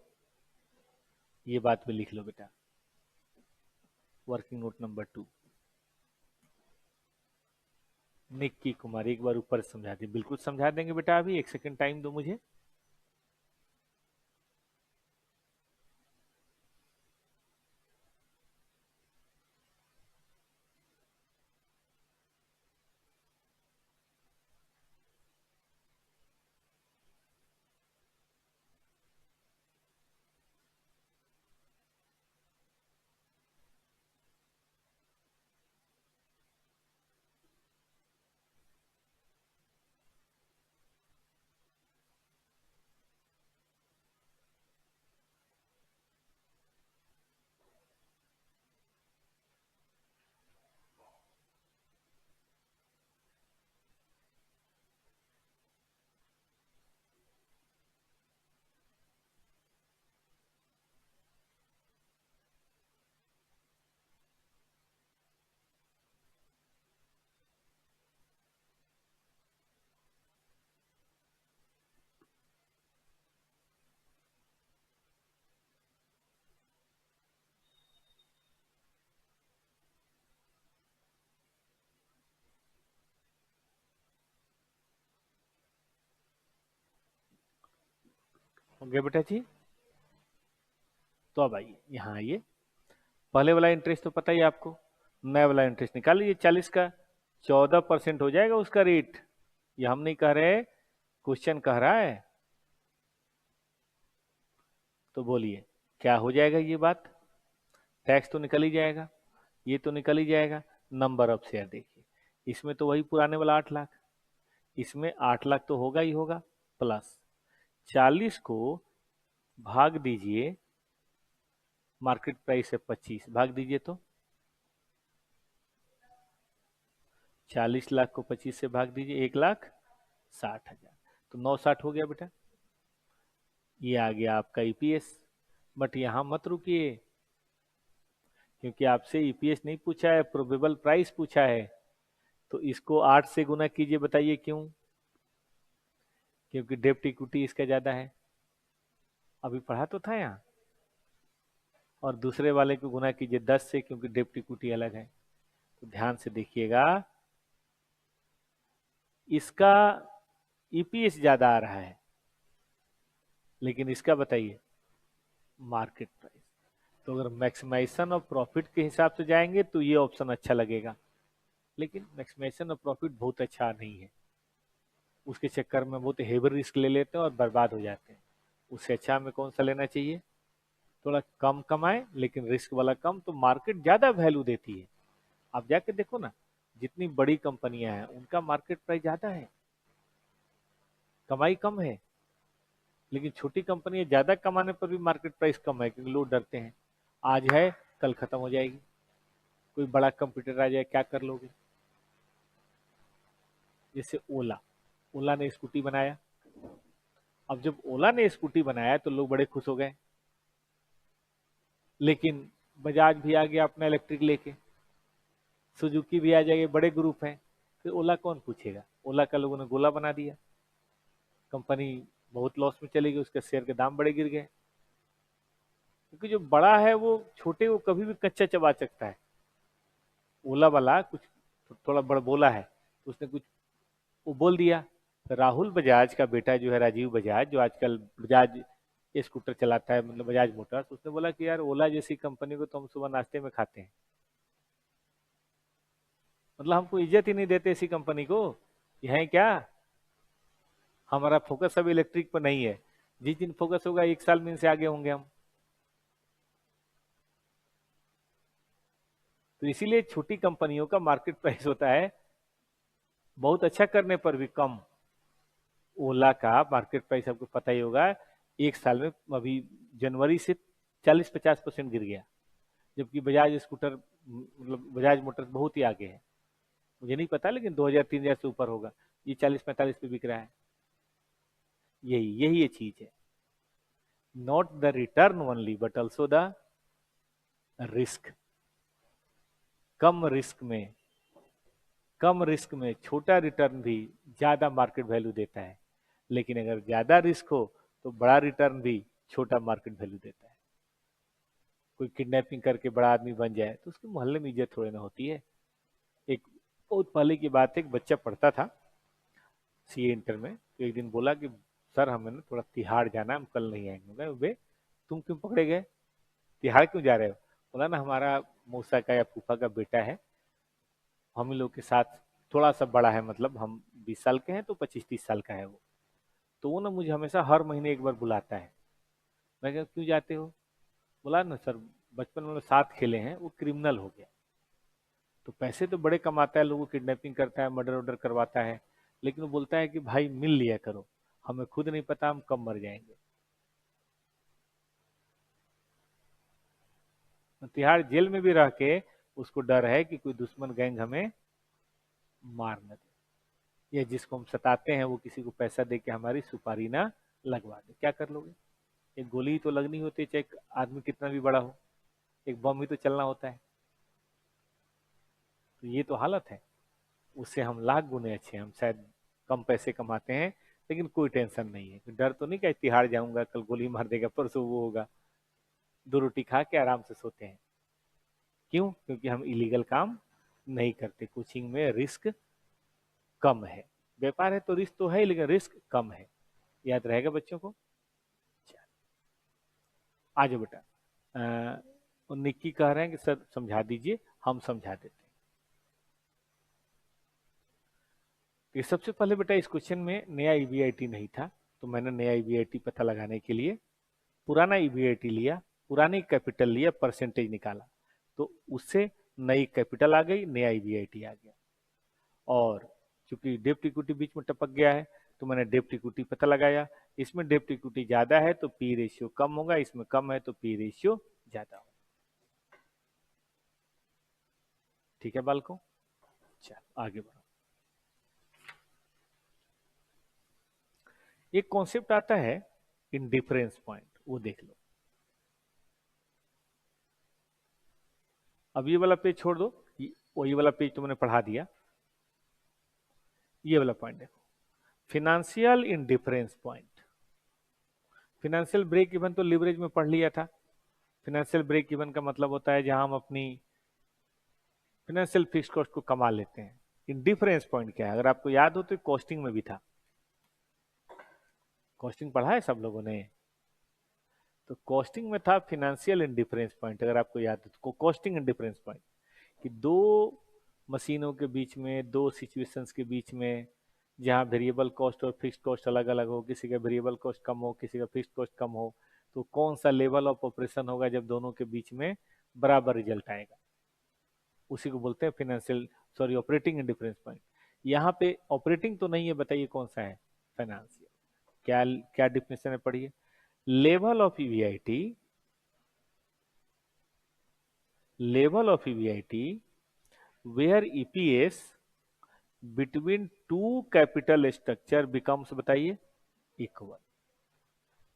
ये बात भी लिख लो बेटा, working note number 2। Nikki Kumar एक बार ऊपर समझा दी, बिल्कुल समझा देंगे बेटा, अभी 1 सेकंड टाइम दो मुझे। हो गया बेटा जी? तो अब आइए, यहाँ आइए। पहले वाला इंटरेस्ट तो पता ही है आपको, नया वाला इंटरेस्ट निकाल लीजिए। 40 का 14% हो जाएगा उसका रेट। ये हम नहीं कह रहे, क्वेश्चन कह रहा है। तो बोलिए क्या हो जाएगा ये बात? टैक्स तो निकल ही जाएगा, ये तो निकल ही जाएगा। नंबर ऑफ शेयर देखिए, इसमें तो वही पुराने वाला 8 लाख, इसमें 8 लाख तो होगा ही होगा, प्लस 40 को भाग दीजिए मार्केट प्राइस है 25, भाग दीजिए तो 40 लाख को 25 से भाग दीजिए, 1,60,000, तो 960 हो गया बेटा। ये आ गया आपका ईपीएस। बट यहां मत रुकिए, क्योंकि आपसे ईपीएस नहीं पूछा है, प्रोबेबल प्राइस पूछा है। तो इसको 8 से गुना कीजिए, बताइए क्यों? क्योंकि डेप्ट इक्विटी इसका ज्यादा है, अभी पढ़ा तो था यहाँ। और दूसरे वाले को गुना कीजिए 10 से, क्योंकि डेप्ट इक्विटी अलग है। तो ध्यान से देखिएगा, इसका ईपीएस ज्यादा आ रहा है, लेकिन इसका बताइए मार्केट प्राइस। तो अगर मैक्सिमाइजेशन ऑफ प्रॉफिट के हिसाब से जाएंगे तो ये ऑप्शन अच्छा लगेगा, लेकिन मैक्सिमाइजेशन ऑफ प्रॉफिट बहुत अच्छा नहीं है। उसके चक्कर में बहुत हेवी रिस्क ले लेते हैं और बर्बाद हो जाते हैं। उससे अच्छा हमें कौन सा लेना चाहिए? थोड़ा कम कमाए लेकिन रिस्क वाला कम, तो मार्केट ज्यादा वैल्यू देती है। आप जाके देखो ना, जितनी बड़ी कंपनियां हैं उनका मार्केट प्राइस ज्यादा है, कमाई कम है। लेकिन छोटी कंपनियां ज्यादा कमाने पर भी मार्केट प्राइस कम है, क्योंकि लोग डरते हैं आज है कल खत्म हो जाएगी। कोई बड़ा कंप्यूटर आ जाए, क्या कर लोगे? जैसे ओला, ओला ने स्कूटी बनाया। अब जब ओला ने स्कूटी बनाया तो लोग बड़े खुश हो गए, लेकिन बजाज भी आ गया अपना इलेक्ट्रिक लेके, सुजुकी भी आ जाएगी, बड़े ग्रुप हैं। फिर ओला कौन पूछेगा? ओला का लोगों ने गोला बना दिया, कंपनी बहुत लॉस में चली गई, उसके शेयर के दाम बड़े गिर गए। क्योंकि जो बड़ा है वो छोटे को कभी भी कच्चा चबा सकता है। ओला वाला कुछ थोड़ा बड़ा बोला है, उसने कुछ वो बोल दिया। राहुल बजाज का बेटा जो है, राजीव बजाज, जो आजकल बजाज स्कूटर चलाता है, मतलब बजाज मोटर्स, उसने बोला कि यार ओला जैसी कंपनी को तो हम सुबह नाश्ते में खाते हैं, मतलब हमको इज्जत ही नहीं देते ऐसी कंपनी को। ये है क्या? हमारा फोकस अब इलेक्ट्रिक पर नहीं है, जिस दिन फोकस होगा 1 साल में इनसे आगे होंगे हम। तो इसीलिए छोटी कंपनियों का मार्केट प्राइस होता है बहुत अच्छा करने पर भी कम। ओला का मार्केट प्राइस आपको पता ही होगा, 1 साल में अभी जनवरी से 40-50% गिर गया। जबकि बजाज स्कूटर, मतलब बजाज मोटर्स बहुत ही आगे है। मुझे नहीं पता, लेकिन 2000-3000 से ऊपर होगा, ये 40-45 पे बिक रहा है। यही यही ये चीज है, not the return only but also the risk. Come risk में, कम रिस्क में छोटा रिटर्न भी ज्यादा मार्केट वैल्यू देता है, लेकिन अगर ज्यादा रिस्क हो तो बड़ा रिटर्न भी छोटा मार्केट वैल्यू देता है। कोई किडनैपिंग करके बड़ा आदमी बन जाए तो उसके मोहल्ले में इज्जत थोड़ी ना होती है। एक बहुत पहले की बात है, एक बच्चा पढ़ता था सीए इंटर में, तो एक दिन बोला कि सर हमें ना थोड़ा तिहाड़ जाना है, हम कल नहीं आएंगे। मैं, बे तुम क्यों पकड़े गए, तिहाड़ क्यों जा रहे हो? बोला ना हमारा मौसा का या फूफा का बेटा है, हम लोग के साथ थोड़ा सा बड़ा है, मतलब हम 20 साल के हैं तो 25-30 साल का है वो। तो वो ना मुझे हमेशा हर महीने एक बार बुलाता है। मैं कहा क्यों जाते हो? बोला ना सर, बचपन में साथ खेले हैं, वो क्रिमिनल हो गया। तो पैसे तो बड़े कमाता है, लोगों को किडनैपिंग करता है, मर्डर वर्डर करवाता है, लेकिन वो बोलता है कि भाई मिल लिया करो, हमें खुद नहीं पता हम कब मर जाएंगे। तो तिहाड़ जेल में भी रह के उसको डर है कि कोई दुश्मन गैंग हमें मार न दे, या जिसको हम सताते हैं वो किसी को पैसा दे के हमारी सुपारी ना लगवा दे। क्या कर लोगे? एक गोली ही तो लगनी होती है, चाहे एक आदमी कितना भी बड़ा हो, एक बम ही तो चलना होता है। तो ये तो हालत है, उससे हम लाख गुने अच्छे हैं। हम शायद कम पैसे कमाते हैं, लेकिन कोई टेंशन नहीं है, डर तो नहीं कि तिहाड़ जाऊंगा कल गोली मार देगा, परसों वो होगा। 2 रोटी खा के आराम से सोते हैं। क्यों? क्योंकि हम इलीगल काम नहीं करते, कोचिंग में रिस्क कम है। व्यापार है तो रिस्क तो है, लेकिन रिस्क कम है। याद रहेगा बच्चों को? आ जाओ बेटा। और निक्की कह रहे हैं कि सर समझा दीजिए, हम समझा देते हैं। तो सबसे पहले बेटा इस क्वेश्चन में नया ईवीआईटी नहीं था, तो मैंने नया ईवीआईटी पता लगाने के लिए पुराना ईवीआईटी लिया, पुरानी कैपिटल लिया, परसेंटेज निकाला, तो उससे नई कैपिटल आ गई, नया ईवीआईटी आ गया। और चूंकि डेप्ट इक्विटी बीच में टपक गया है, तो मैंने डेप्ट इक्विटी पता लगाया। इसमें डेप्ट इक्विटी ज्यादा है तो पी रेशियो कम होगा, इसमें कम है तो पी रेशियो ज्यादा होगा। ठीक है बालकों, चल आगे बढ़ो। एक कॉन्सेप्ट आता है इंडिफरेंस पॉइंट, वो देख लो। अब ये वाला पेज छोड़ दो, ये वाला पेज तो मैंने पढ़ा दिया। ये वाला पॉइंट देखो, financial indifference point. Financial break even तो लिवरेज में पढ़ लिया था। फिनेंशियल ब्रेक इवन का मतलब होता है जहां हम अपनी फिनेंशियल फिक्स कॉस्ट को कमा लेते हैं। इंडिफरेंस पॉइंट क्या है, अगर आपको याद हो तो कॉस्टिंग में भी था। कॉस्टिंग पढ़ा है सब लोगों ने, तो कॉस्टिंग में था फिनेंशियल इंडिफरेंस पॉइंट, अगर आपको याद हो तो कॉस्टिंग इंडिफरेंस पॉइंट, कि दो मशीनों के बीच में, दो सिचुएशंस के बीच में, जहां वेरिएबल कॉस्ट और फिक्स्ड कॉस्ट अलग अलग हो, किसी का वेरिएबल कॉस्ट कम हो, किसी का फिक्स्ड कॉस्ट कम हो, तो कौन सा लेवल ऑफ ऑपरेशन होगा जब दोनों के बीच में बराबर रिजल्ट आएगा, उसी को बोलते हैं financial, sorry, operating indifference point. यहाँ पे ऑपरेटिंग तो नहीं है, बताइए कौन सा है, फाइनेंशियल। क्या क्या डिफिनेशन है, पढ़िए। Level of EBIT, level of EBIT where EPS between two capital structure becomes, बताइए, equal.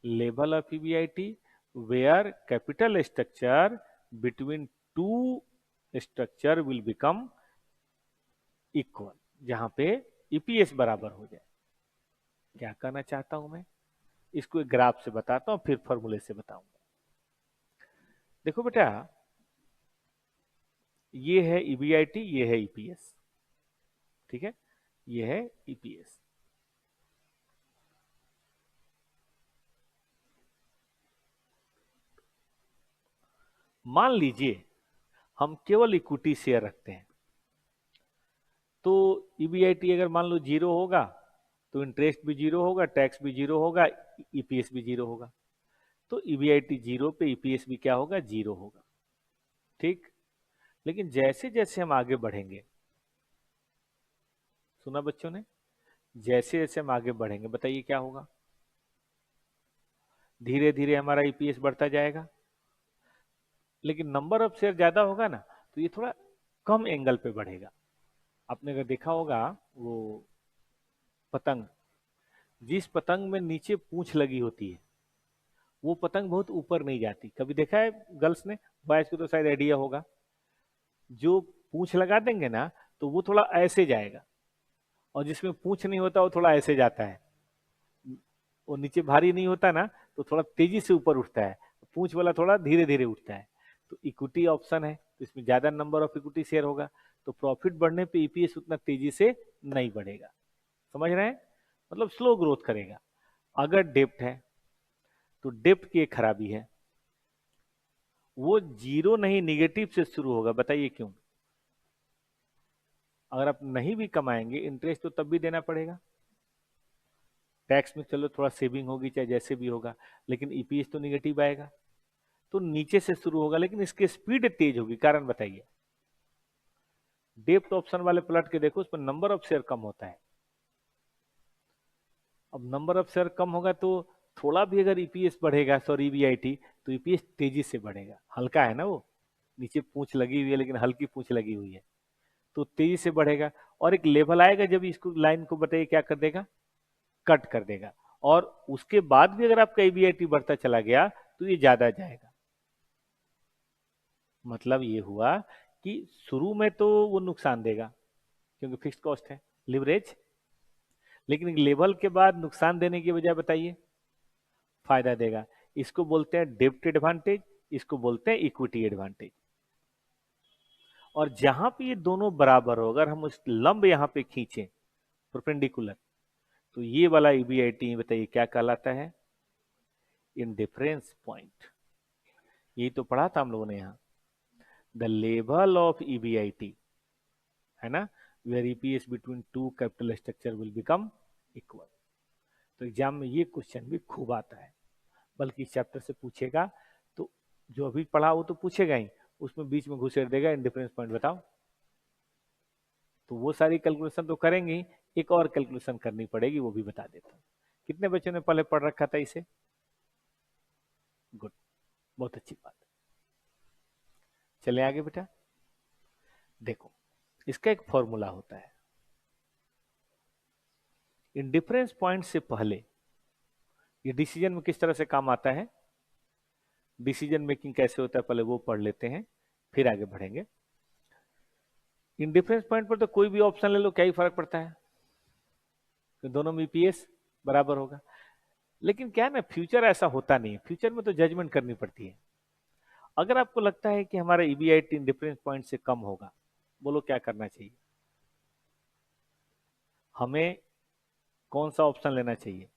Level of EBIT where capital structure between two structure will become equal, जहां पे ईपीएस बराबर हो जाए। क्या कहना चाहता हूं मैं, इसको एक ग्राफ से बताता हूं, फिर फॉर्मूले से बताऊंगा। देखो बेटा, ये है ईबीआईटी, ये है ईपीएस, ठीक है, ये है ईपीएस। मान लीजिए हम केवल इक्विटी शेयर रखते हैं, तो ईबीआईटी अगर मान लो जीरो होगा तो इंटरेस्ट भी जीरो होगा, टैक्स भी जीरो होगा, ईपीएस भी जीरो होगा। तो ईबीआईटी जीरो पे ईपीएस भी क्या होगा, जीरो होगा, ठीक। लेकिन जैसे जैसे हम आगे बढ़ेंगे, सुना बच्चों ने, जैसे जैसे हम आगे बढ़ेंगे, बताइए क्या होगा, धीरे धीरे हमारा ईपीएस बढ़ता जाएगा। लेकिन नंबर ऑफ शेयर ज्यादा होगा ना, तो ये थोड़ा कम एंगल पे बढ़ेगा। आपने अगर देखा होगा वो पतंग, जिस पतंग में नीचे पूंछ लगी होती है, वो पतंग बहुत ऊपर नहीं जाती। कभी देखा है गर्ल्स ने, बॉयज को तो शायद आइडिया होगा। जो पूंछ लगा देंगे ना, तो वो थोड़ा ऐसे जाएगा, और जिसमें पूंछ नहीं होता वो थोड़ा ऐसे जाता है। वो नीचे भारी नहीं होता ना, तो थोड़ा तेजी से ऊपर उठता है। पूंछ वाला थोड़ा धीरे धीरे उठता है। तो इक्विटी ऑप्शन है, तो इसमें ज्यादा नंबर ऑफ इक्विटी शेयर होगा, तो प्रॉफिट बढ़ने पे ईपीएस उतना तेजी से नहीं बढ़ेगा। समझ रहे हैं, मतलब स्लो ग्रोथ करेगा। अगर डेप्ट है, तो डेप्ट की एक खराबी है, वो जीरो नहीं निगेटिव से शुरू होगा। बताइए क्यों। अगर आप नहीं भी कमाएंगे इंटरेस्ट, तो तब भी देना पड़ेगा। टैक्स में चलो थोड़ा सेविंग होगी, चाहे जैसे भी होगा, लेकिन ईपीएस तो निगेटिव आएगा। तो नीचे से शुरू होगा, लेकिन इसकी स्पीड तेज होगी। कारण बताइए। डेप्ट ऑप्शन वाले पलट के देखो, उसमें नंबर ऑफ शेयर कम होता है। अब नंबर ऑफ शेयर कम होगा, तो थोड़ा भी अगर ईपीएस बढ़ेगा, सॉरी ईबीआईटी, तो ईपीएस तेजी से बढ़ेगा। हल्का है ना वो, नीचे पूंछ लगी हुई है, लेकिन हल्की पूंछ लगी हुई है, तो तेजी से बढ़ेगा। और एक लेवल आएगा जब इसको, लाइन को बताइए क्या कर देगा, कट कर देगा। और उसके बाद भी अगर आपका ईबीआईटी बढ़ता चला गया, तो ये ज्यादा जाएगा। मतलब ये हुआ कि शुरू में तो वो नुकसान देगा, क्योंकि फिक्स कॉस्ट है, लिवरेज। लेकिन लेवल के बाद नुकसान देने की बजाय बताइए फायदा देगा। इसको बोलते हैं डेब्ट एडवांटेज, इसको बोलते हैं इक्विटी एडवांटेज। और जहां पे ये दोनों बराबर हो, अगर हम उस लंब यहां पे खींचे परपेंडिकुलर, तो ये वाला ईबीआईटी बताइए क्या कहलाता है, इंडिफरेंस पॉइंट। यही तो पढ़ा था हम लोगों ने यहाँ, द लेवल ऑफ ईबीआईटी, है ना, where EPS between two capital structure will become equal. तो एग्जाम में ये क्वेश्चन भी खूब आता है, बल्कि इस चैप्टर से पूछेगा। तो जो अभी पढ़ा वो तो पूछेगा ही, उसमें बीच में घुसेड़ देगा इंडिफरेंस पॉइंट बताओ। तो वो सारी कैलकुलेशन तो करेंगे ही, एक और कैलकुलेशन करनी पड़ेगी, वो भी बता देता हूँ। कितने बच्चों ने पहले पढ़ रखा था इसे, गुड, बहुत अच्छी बात। चले आगे बेटा, देखो इसका एक फॉर्मूला होता है। इंडिफरेंस पॉइंट से पहले ये डिसीजन में किस तरह से काम आता है, डिसीजन मेकिंग कैसे होता है, पहले वो पढ़ लेते हैं। फिर आगे बढ़ेंगे। इन डिफरेंस पॉइंट पर तो कोई भी ऑप्शन ले लो, क्या ही फर्क पड़ता है, तो दोनों में ईपीएस बराबर होगा। लेकिन क्या है ना, फ्यूचर ऐसा होता नहीं है, फ्यूचर में तो जजमेंट करनी पड़ती है। अगर आपको लगता है कि हमारा ईबीआईटी इन डिफरेंस पॉइंट से कम होगा, बोलो क्या करना चाहिए, हमें कौन सा ऑप्शन लेना चाहिए,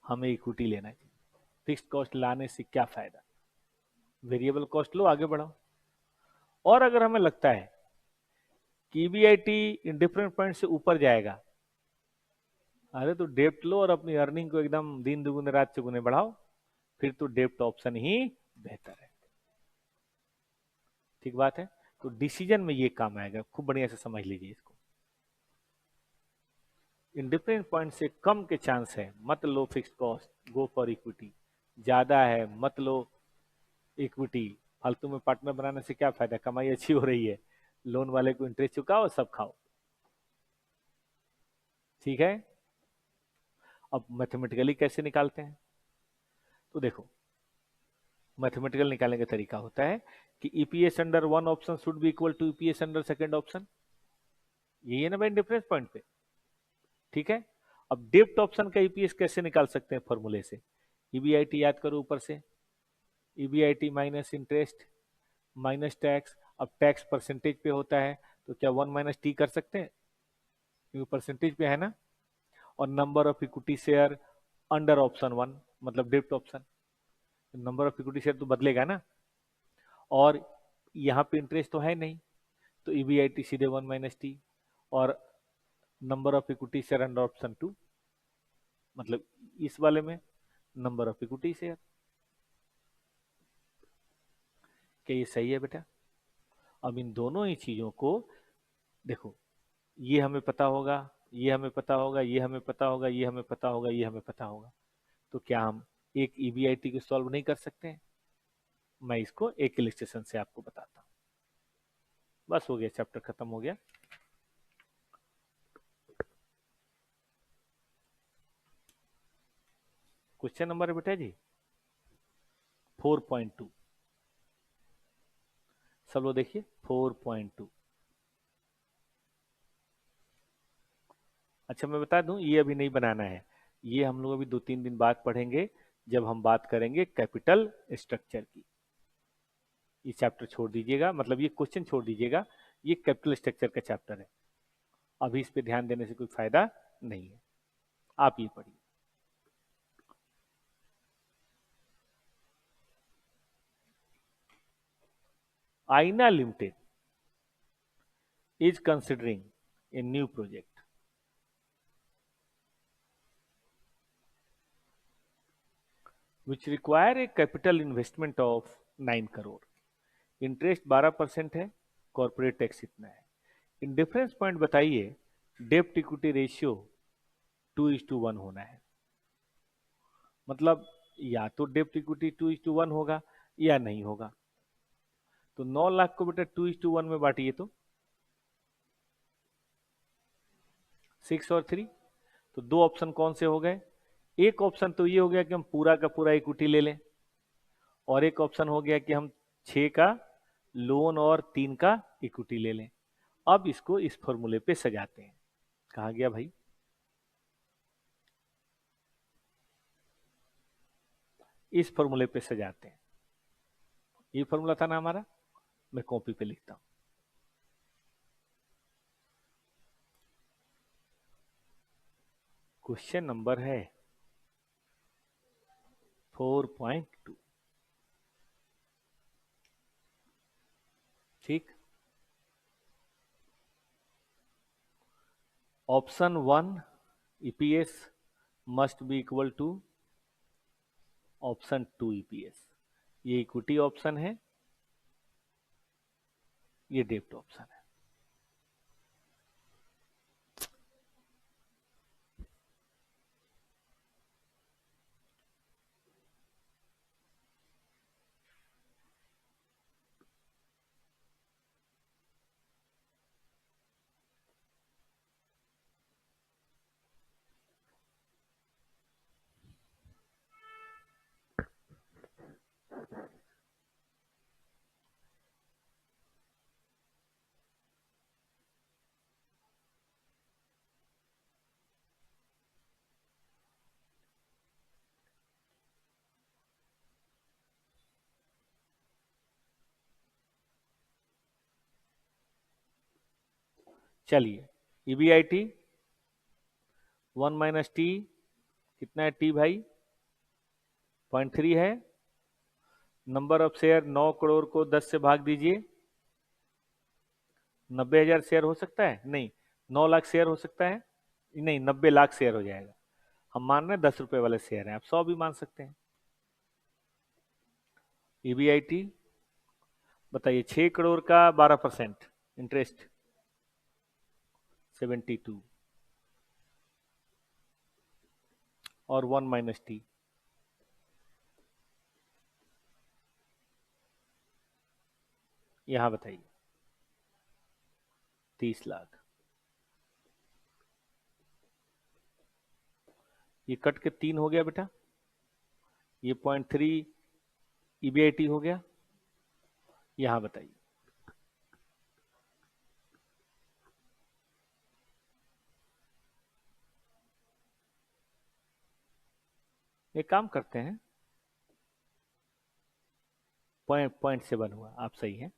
हमें इक्विटी लेना चाहिए। फिक्स्ड कॉस्ट लाने से क्या फायदा, वेरिएबल कॉस्ट लो, आगे बढ़ाओ। और अगर हमें लगता है कि ईबीआईटी इन डिफरेंस पॉइंट से ऊपर जाएगा, अरे तो डेप्ट लो और अपनी अर्निंग को एकदम दिन दुगुने रात चुगुने बढ़ाओ, फिर तो डेप्ट ऑप्शन ही बेहतर है। ठीक बात है। तो डिसीजन में ये काम आएगा, खूब बढ़िया से समझ लीजिए इसको। इन डिफरेंट पॉइंट से कम के चांस है, मत लो fixed cost, go for equity. ज्यादा है, मत लो इक्विटी, फालतू में पार्टनर बनाने से क्या फायदा, कमाई अच्छी हो रही है, लोन वाले को इंटरेस्ट चुकाओ, सब खाओ। ठीक है। अब मैथमेटिकली कैसे निकालते हैं, तो देखो, मैथमेटिकल निकालने का तरीका होता है कि EPS under one option should be equal to EPS under second option, यही है ना भाई डिफरेंस पॉइंट पे। ठीक है। अब डेप्ट ऑप्शन का ईपीएस कैसे निकाल सकते हैं, फॉर्मूले से, ईबीआईटी याद करो ऊपर से, EBIT minus interest minus tax. अब टैक्स परसेंटेज पे होता है, तो क्या वन माइनस टी कर सकते हैं, क्योंकि परसेंटेज पे है ना। और number of equity share under option one, मतलब डेप्ट option, number of equity share तो बदलेगा ना, और यहाँ पे इंटरेस्ट तो है नहीं, तो ईबीआईटी सीधे वन माइनस टी। और number of equity share under option two, मतलब इस वाले में नंबर ऑफ इक्विटी शेयर। क्या ये सही है बेटा। अब इन दोनों ही चीजों को देखो, ये हमें पता होगा, ये हमें पता होगा, ये हमें पता होगा, ये हमें पता होगा, ये हमें पता होगा, तो क्या हम एक ईबीआईटी को सॉल्व नहीं कर सकते हैं। मैं इसको एक इलिस्ट्रेशन से आपको बताता हूँ। बस हो गया, चैप्टर खत्म हो गया। क्वेश्चन नंबर है बेटा जी 4.2, सब लोग देखिए 4.2। अच्छा मैं बता दूं, ये अभी नहीं बनाना है, ये हम लोग अभी 2-3 दिन बाद पढ़ेंगे, जब हम बात करेंगे कैपिटल स्ट्रक्चर की। ये चैप्टर छोड़ दीजिएगा, मतलब ये क्वेश्चन छोड़ दीजिएगा, ये कैपिटल स्ट्रक्चर का चैप्टर है, अभी इस पे ध्यान देने से कोई फायदा नहीं है। आप ये पढ़िए। आईना limited is considering a new project which require a capital investment of 9 crore, interest 12% है, कॉर्पोरेट टैक्स इतना है। इन डिफरेंस पॉइंट बताइए, डेप्ट इक्विटी रेशियो 2:1 होना है, मतलब या तो डेप्ट इक्विटी 2:1 होगा या नहीं होगा। तो 9 लाख को बेटा 2:1 में बांटिए तो 6 और 3, तो दो ऑप्शन कौन से हो गए, एक ऑप्शन तो ये हो गया कि हम पूरा का पूरा इक्विटी ले लें, और एक ऑप्शन हो गया कि हम 6 का लोन और 3 का इक्विटी ले लें। अब इसको इस फॉर्मूले पे सजाते हैं। कहा गया भाई, इस फॉर्मूले पे सजाते हैं। ये फॉर्मूला था ना हमारा, मैं कॉपी पे लिखता हूं। क्वेश्चन नंबर है 4.2। ठीक। Option 1 EPS must be equal to option 2 EPS. ये इक्विटी ऑप्शन है, ये डेब्ट ऑप्शन है। चलिए EBIT 1 माइनस टी, कितना है टी भाई? 0.3 है। नंबर ऑफ शेयर 9 करोड़ को 10 से भाग दीजिए। 90,000 शेयर हो सकता है? नहीं। 9 लाख शेयर हो सकता है? नहीं, 90 लाख शेयर हो जाएगा। हम मान रहे हैं 10 रुपए वाले शेयर हैं, आप 100 भी मान सकते हैं। EBIT बताइए, 6 करोड़ का 12% इंटरेस्ट 72 और 1 माइनस टी, यहां बताइए 30 लाख। ये कट के 3 हो गया बेटा, ये 0.3 EBIT हो गया। यहां बताइए एक काम करते हैं, 0.7 हुआ, आप सही हैं।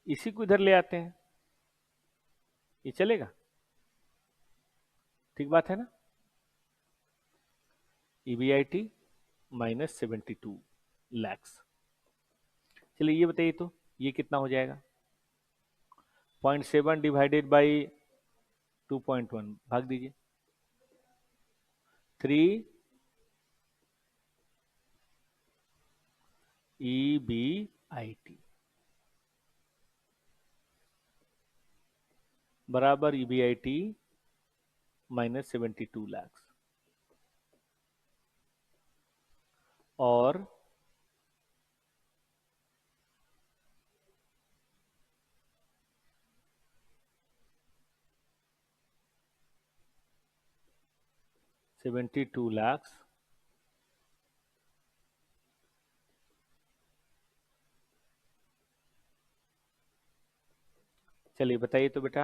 इसी को इधर ले आते हैं, ये चलेगा? ठीक बात है ना? EBIT minus 72 lakhs. चलिए ये बताइए तो ये कितना हो जाएगा? 0.7 डिवाइडेड बाई 2.1 भाग दीजिए 3 EBIT बराबर EBIT माइनस 72 लैक्स। और $72 lakhs चलिए बताइए तो बेटा,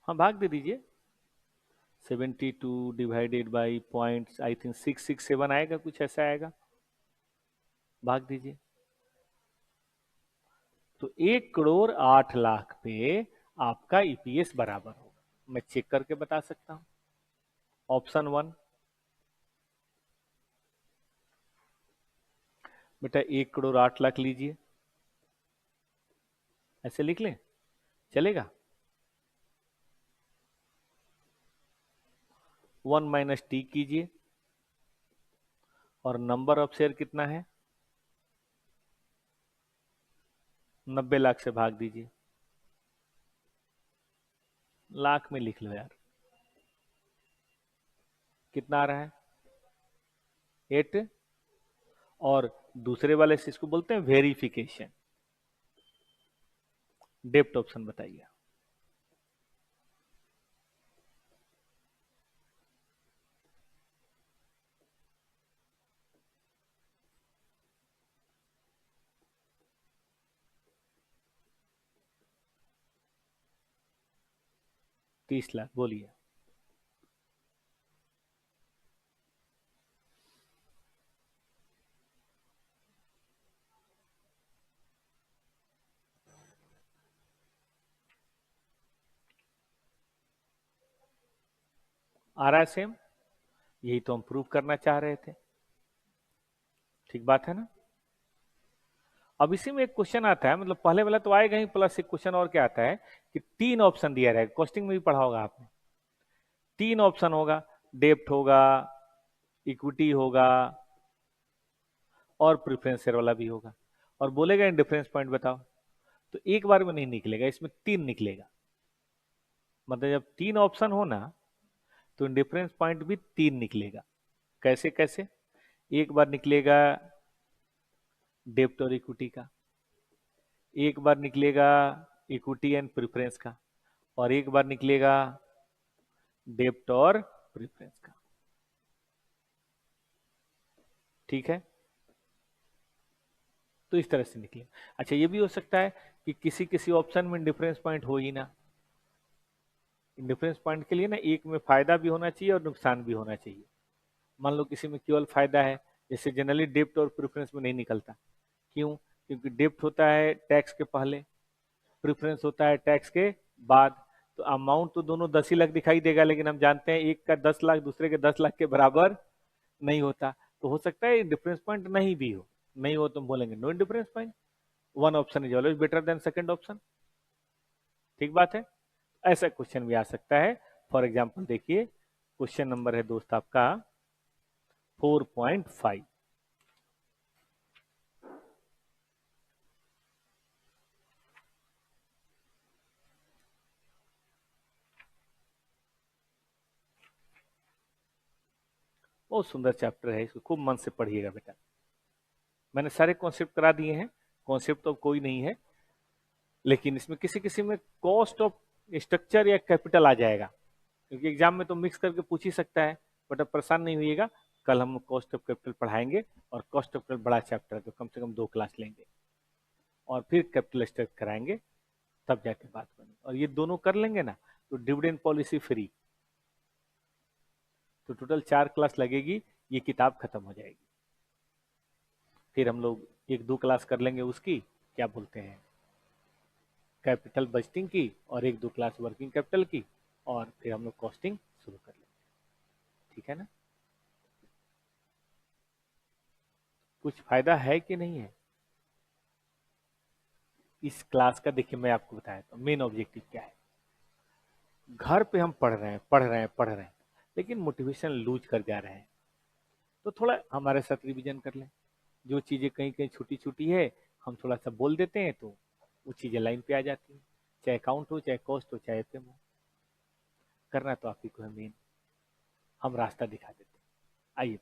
हाँ भाग दे दीजिए। 72 divided by point I think 667 आएगा, कुछ ऐसा आएगा, भाग दीजिए। तो 1 करोड़ 8 लाख पे आपका EPS बराबर होगा। मैं चेक करके बता सकता हूं। ऑप्शन 1 बेटा 1 करोड़ 8 लाख लीजिए, ऐसे लिख लें, चलेगा? 1 माइनस टी कीजिए और नंबर ऑफ शेयर कितना है? 90 लाख से भाग दीजिए। लाख में लिख लो यार, कितना आ रहा है? 8। और दूसरे वाले से इसको बोलते हैं वेरिफिकेशन। डेप्ट ऑप्शन बताइए। तीस लाख बोलिए। आ रहा है सेम? यही तो हम प्रूव करना चाह रहे थे। ठीक बात है ना? अब इसी में एक क्वेश्चन आता है, मतलब पहले वाला तो आएगा ही, प्लस एक क्वेश्चन और क्या आता है कि 3 ऑप्शन दिया रहेगा। कॉस्टिंग में भी पढ़ा होगा आपने, 3 ऑप्शन होगा, डेप्ट होगा, इक्विटी होगा और प्रेफरेंस शेयर वाला भी होगा, और बोलेगा इंडिफरेंस पॉइंट बताओ। तो एक बार में नहीं निकलेगा, इसमें 3 निकलेगा। मतलब जब 3 ऑप्शन हो ना, तो इंडिफरेंस पॉइंट भी 3 निकलेगा। कैसे कैसे? एक बार निकलेगा डेप्ट और इक्विटी का, एक बार निकलेगा इक्विटी एंड प्रेफरेंस का, और एक बार निकलेगा डेप्ट और प्रेफरेंस का। ठीक है, तो इस तरह से निकले। अच्छा ये भी हो सकता है कि किसी किसी ऑप्शन में डिफरेंस पॉइंट हो ही ना। डिफरेंस पॉइंट के लिए ना एक में फायदा भी होना चाहिए और नुकसान भी होना चाहिए। मान लो किसी में केवल फायदा है, जैसे जनरली डेप्ट और प्रेफरेंस में नहीं निकलता। क्यों? क्योंकि डेप्ट होता है टैक्स के पहले, प्रेफरेंस होता है टैक्स के बाद। तो अमाउंट तो दोनों 10 ही लाख दिखाई देगा, लेकिन हम जानते हैं एक का 10 लाख दूसरे के 10 लाख के बराबर नहीं होता। तो हो सकता है डिफरेंस पॉइंट नहीं भी हो, नहीं हो तो हम बोलेंगे no difference point, one option is always better than second option. ठीक बात है। ऐसा क्वेश्चन भी आ सकता है। फॉर एग्जाम्पल देखिए, क्वेश्चन नंबर है दोस्त आपका 4.5। बहुत सुंदर चैप्टर है, इसको खूब मन से पढ़िएगा बेटा। मैंने सारे कॉन्सेप्ट करा दिए हैं, कॉन्सेप्ट तो कोई नहीं है, लेकिन इसमें किसी किसी में कॉस्ट ऑफ स्ट्रक्चर या कैपिटल आ जाएगा, क्योंकि एग्जाम में तो मिक्स करके पूछ ही सकता है। बट अब परेशान नहीं होइएगा, कल हम कॉस्ट ऑफ कैपिटल पढ़ाएंगे, और कॉस्ट ऑफ कैपिटल बड़ा चैप्टर है, तो कम से कम 2 क्लास लेंगे, और फिर कैपिटल स्ट्रक्चर कराएंगे, तब जाके बात बनी। और ये दोनों कर लेंगे ना तो डिविडेंड पॉलिसी फ्री। तो टोटल 4 क्लास लगेगी, ये किताब खत्म हो जाएगी। फिर हम लोग 1-2 क्लास कर लेंगे उसकी, क्या बोलते हैं, कैपिटल बजटिंग की, और 1-2 क्लास वर्किंग कैपिटल की, और फिर हम लोग कॉस्टिंग शुरू कर लेंगे। ठीक है ना। कुछ फायदा है कि नहीं है इस क्लास का? देखिए मैं आपको बताया तो मेन ऑब्जेक्टिव क्या है। घर पे हम पढ़ रहे हैं पढ़ रहे हैं पढ़ रहे हैं, लेकिन मोटिवेशन लूज कर जा रहे हैं, तो थोड़ा हमारे साथ रिवीजन कर लें। जो चीज़ें कहीं कहीं छोटी छोटी है, हम थोड़ा सा बोल देते हैं तो वो चीज़ें लाइन पे आ जाती हैं। चाहे अकाउंट हो, चाहे कॉस्ट हो, चाहे एफएम हो, करना तो आप ही को है मेन, हम रास्ता दिखा देते हैं। आइए,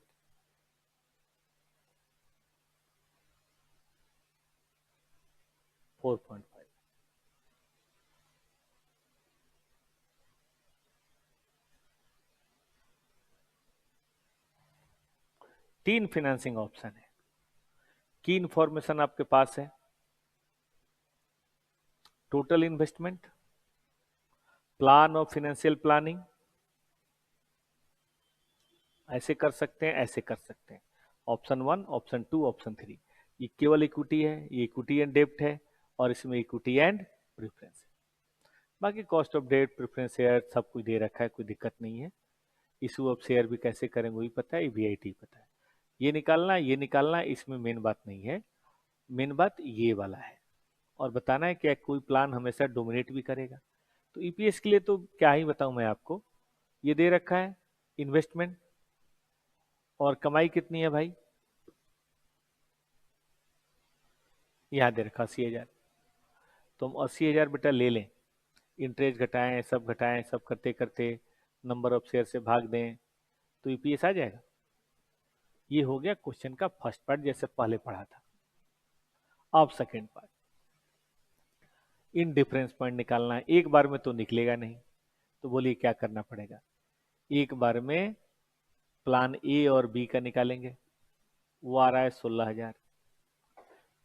4.5। 3 फिनेंसिंग ऑप्शन है। की इंफॉर्मेशन आपके पास है? Total investment, plan of financial planning, ऐसे कर सकते हैं, ऐसे कर सकते हैं। Option 1, option 2, option 3। ये केवल इक्विटी है, ये इक्विटी एंड डेब्ट है, और इसमें इक्विटी एंड प्रेफरेंस है। बाकी cost of debt, preference share सब कुछ दे रखा है, कोई दिक्कत नहीं है। इशू ऑफ शेयर भी कैसे करेंगे वही पता है, वीआईटी पता है। ये निकालना, ये निकालना, इसमें मेन बात नहीं है, मेन बात ये वाला है। और बताना है कि कोई प्लान हमेशा डोमिनेट भी करेगा। तो ईपीएस के लिए तो क्या ही बताऊं मैं आपको, ये दे रखा है इन्वेस्टमेंट, और कमाई कितनी है भाई, यहाँ दे रखा 80,000। तो हम 80,000 बेटा ले लें, इंटरेस्ट घटाएं, सब करते करते नंबर ऑफ शेयर से भाग दें, तो ईपीएस आ जाएगा। ये हो गया क्वेश्चन का फर्स्ट पार्ट, जैसे पहले पढ़ा था। अब second part, in difference point निकालना है। एक बार में तो निकलेगा नहीं, तो बोलिए क्या करना पड़ेगा। एक बार में प्लान ए और बी का निकालेंगे, वो आ रहा है 16,000।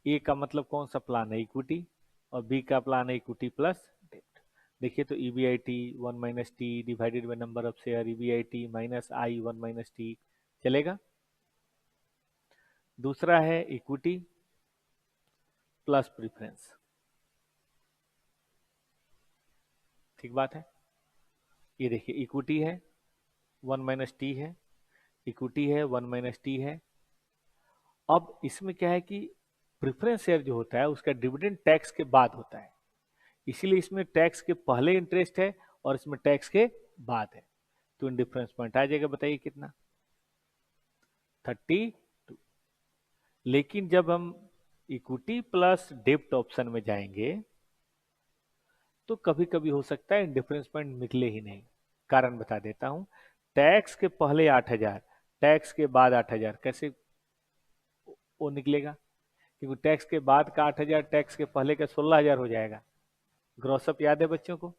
ए का मतलब कौन सा प्लान है, इक्विटी, और बी का प्लान है इक्विटी प्लस डेब्ट। देखिए तो EBIT 1 - T divided by number of share, EBIT minus I 1 - T, चलेगा। दूसरा है इक्विटी प्लस प्रीफरेंस, ठीक बात है। ये देखिए इक्विटी है 1 - टी है, इक्विटी है 1 - टी है। अब इसमें क्या है कि प्रेफरेंस शेयर जो होता है उसका डिविडेंड टैक्स के बाद होता है, इसीलिए इसमें टैक्स के पहले इंटरेस्ट है और इसमें टैक्स के बाद है। तो इन डिफरेंस पॉइंट आ जाएगा, बताइए कितना, 32। लेकिन जब हम इक्विटी प्लस डेब्ट ऑप्शन में जाएंगे तो कभी कभी हो सकता है डिफरेंस पॉइंट निकले ही नहीं। कारण बता देता हूं, टैक्स के पहले 8,000, टैक्स के बाद 8,000, कैसे वो निकलेगा? क्योंकि टैक्स के बाद का 8,000 टैक्स के पहले का 16,000 हो जाएगा। ग्रॉसअप याद है बच्चों को?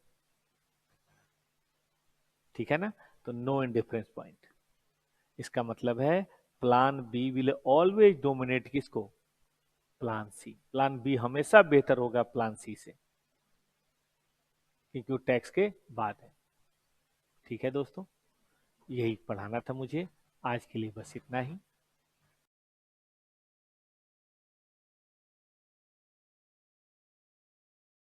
ठीक है ना। तो नो इन डिफरेंस पॉइंट, इसका मतलब है plan B will always dominate किसको, प्लान सी। प्लान बी हमेशा बेहतर होगा प्लान सी से, क्योंकि वो टैक्स के बाद है। ठीक है दोस्तों, यही पढ़ाना था मुझे आज के लिए, बस इतना ही।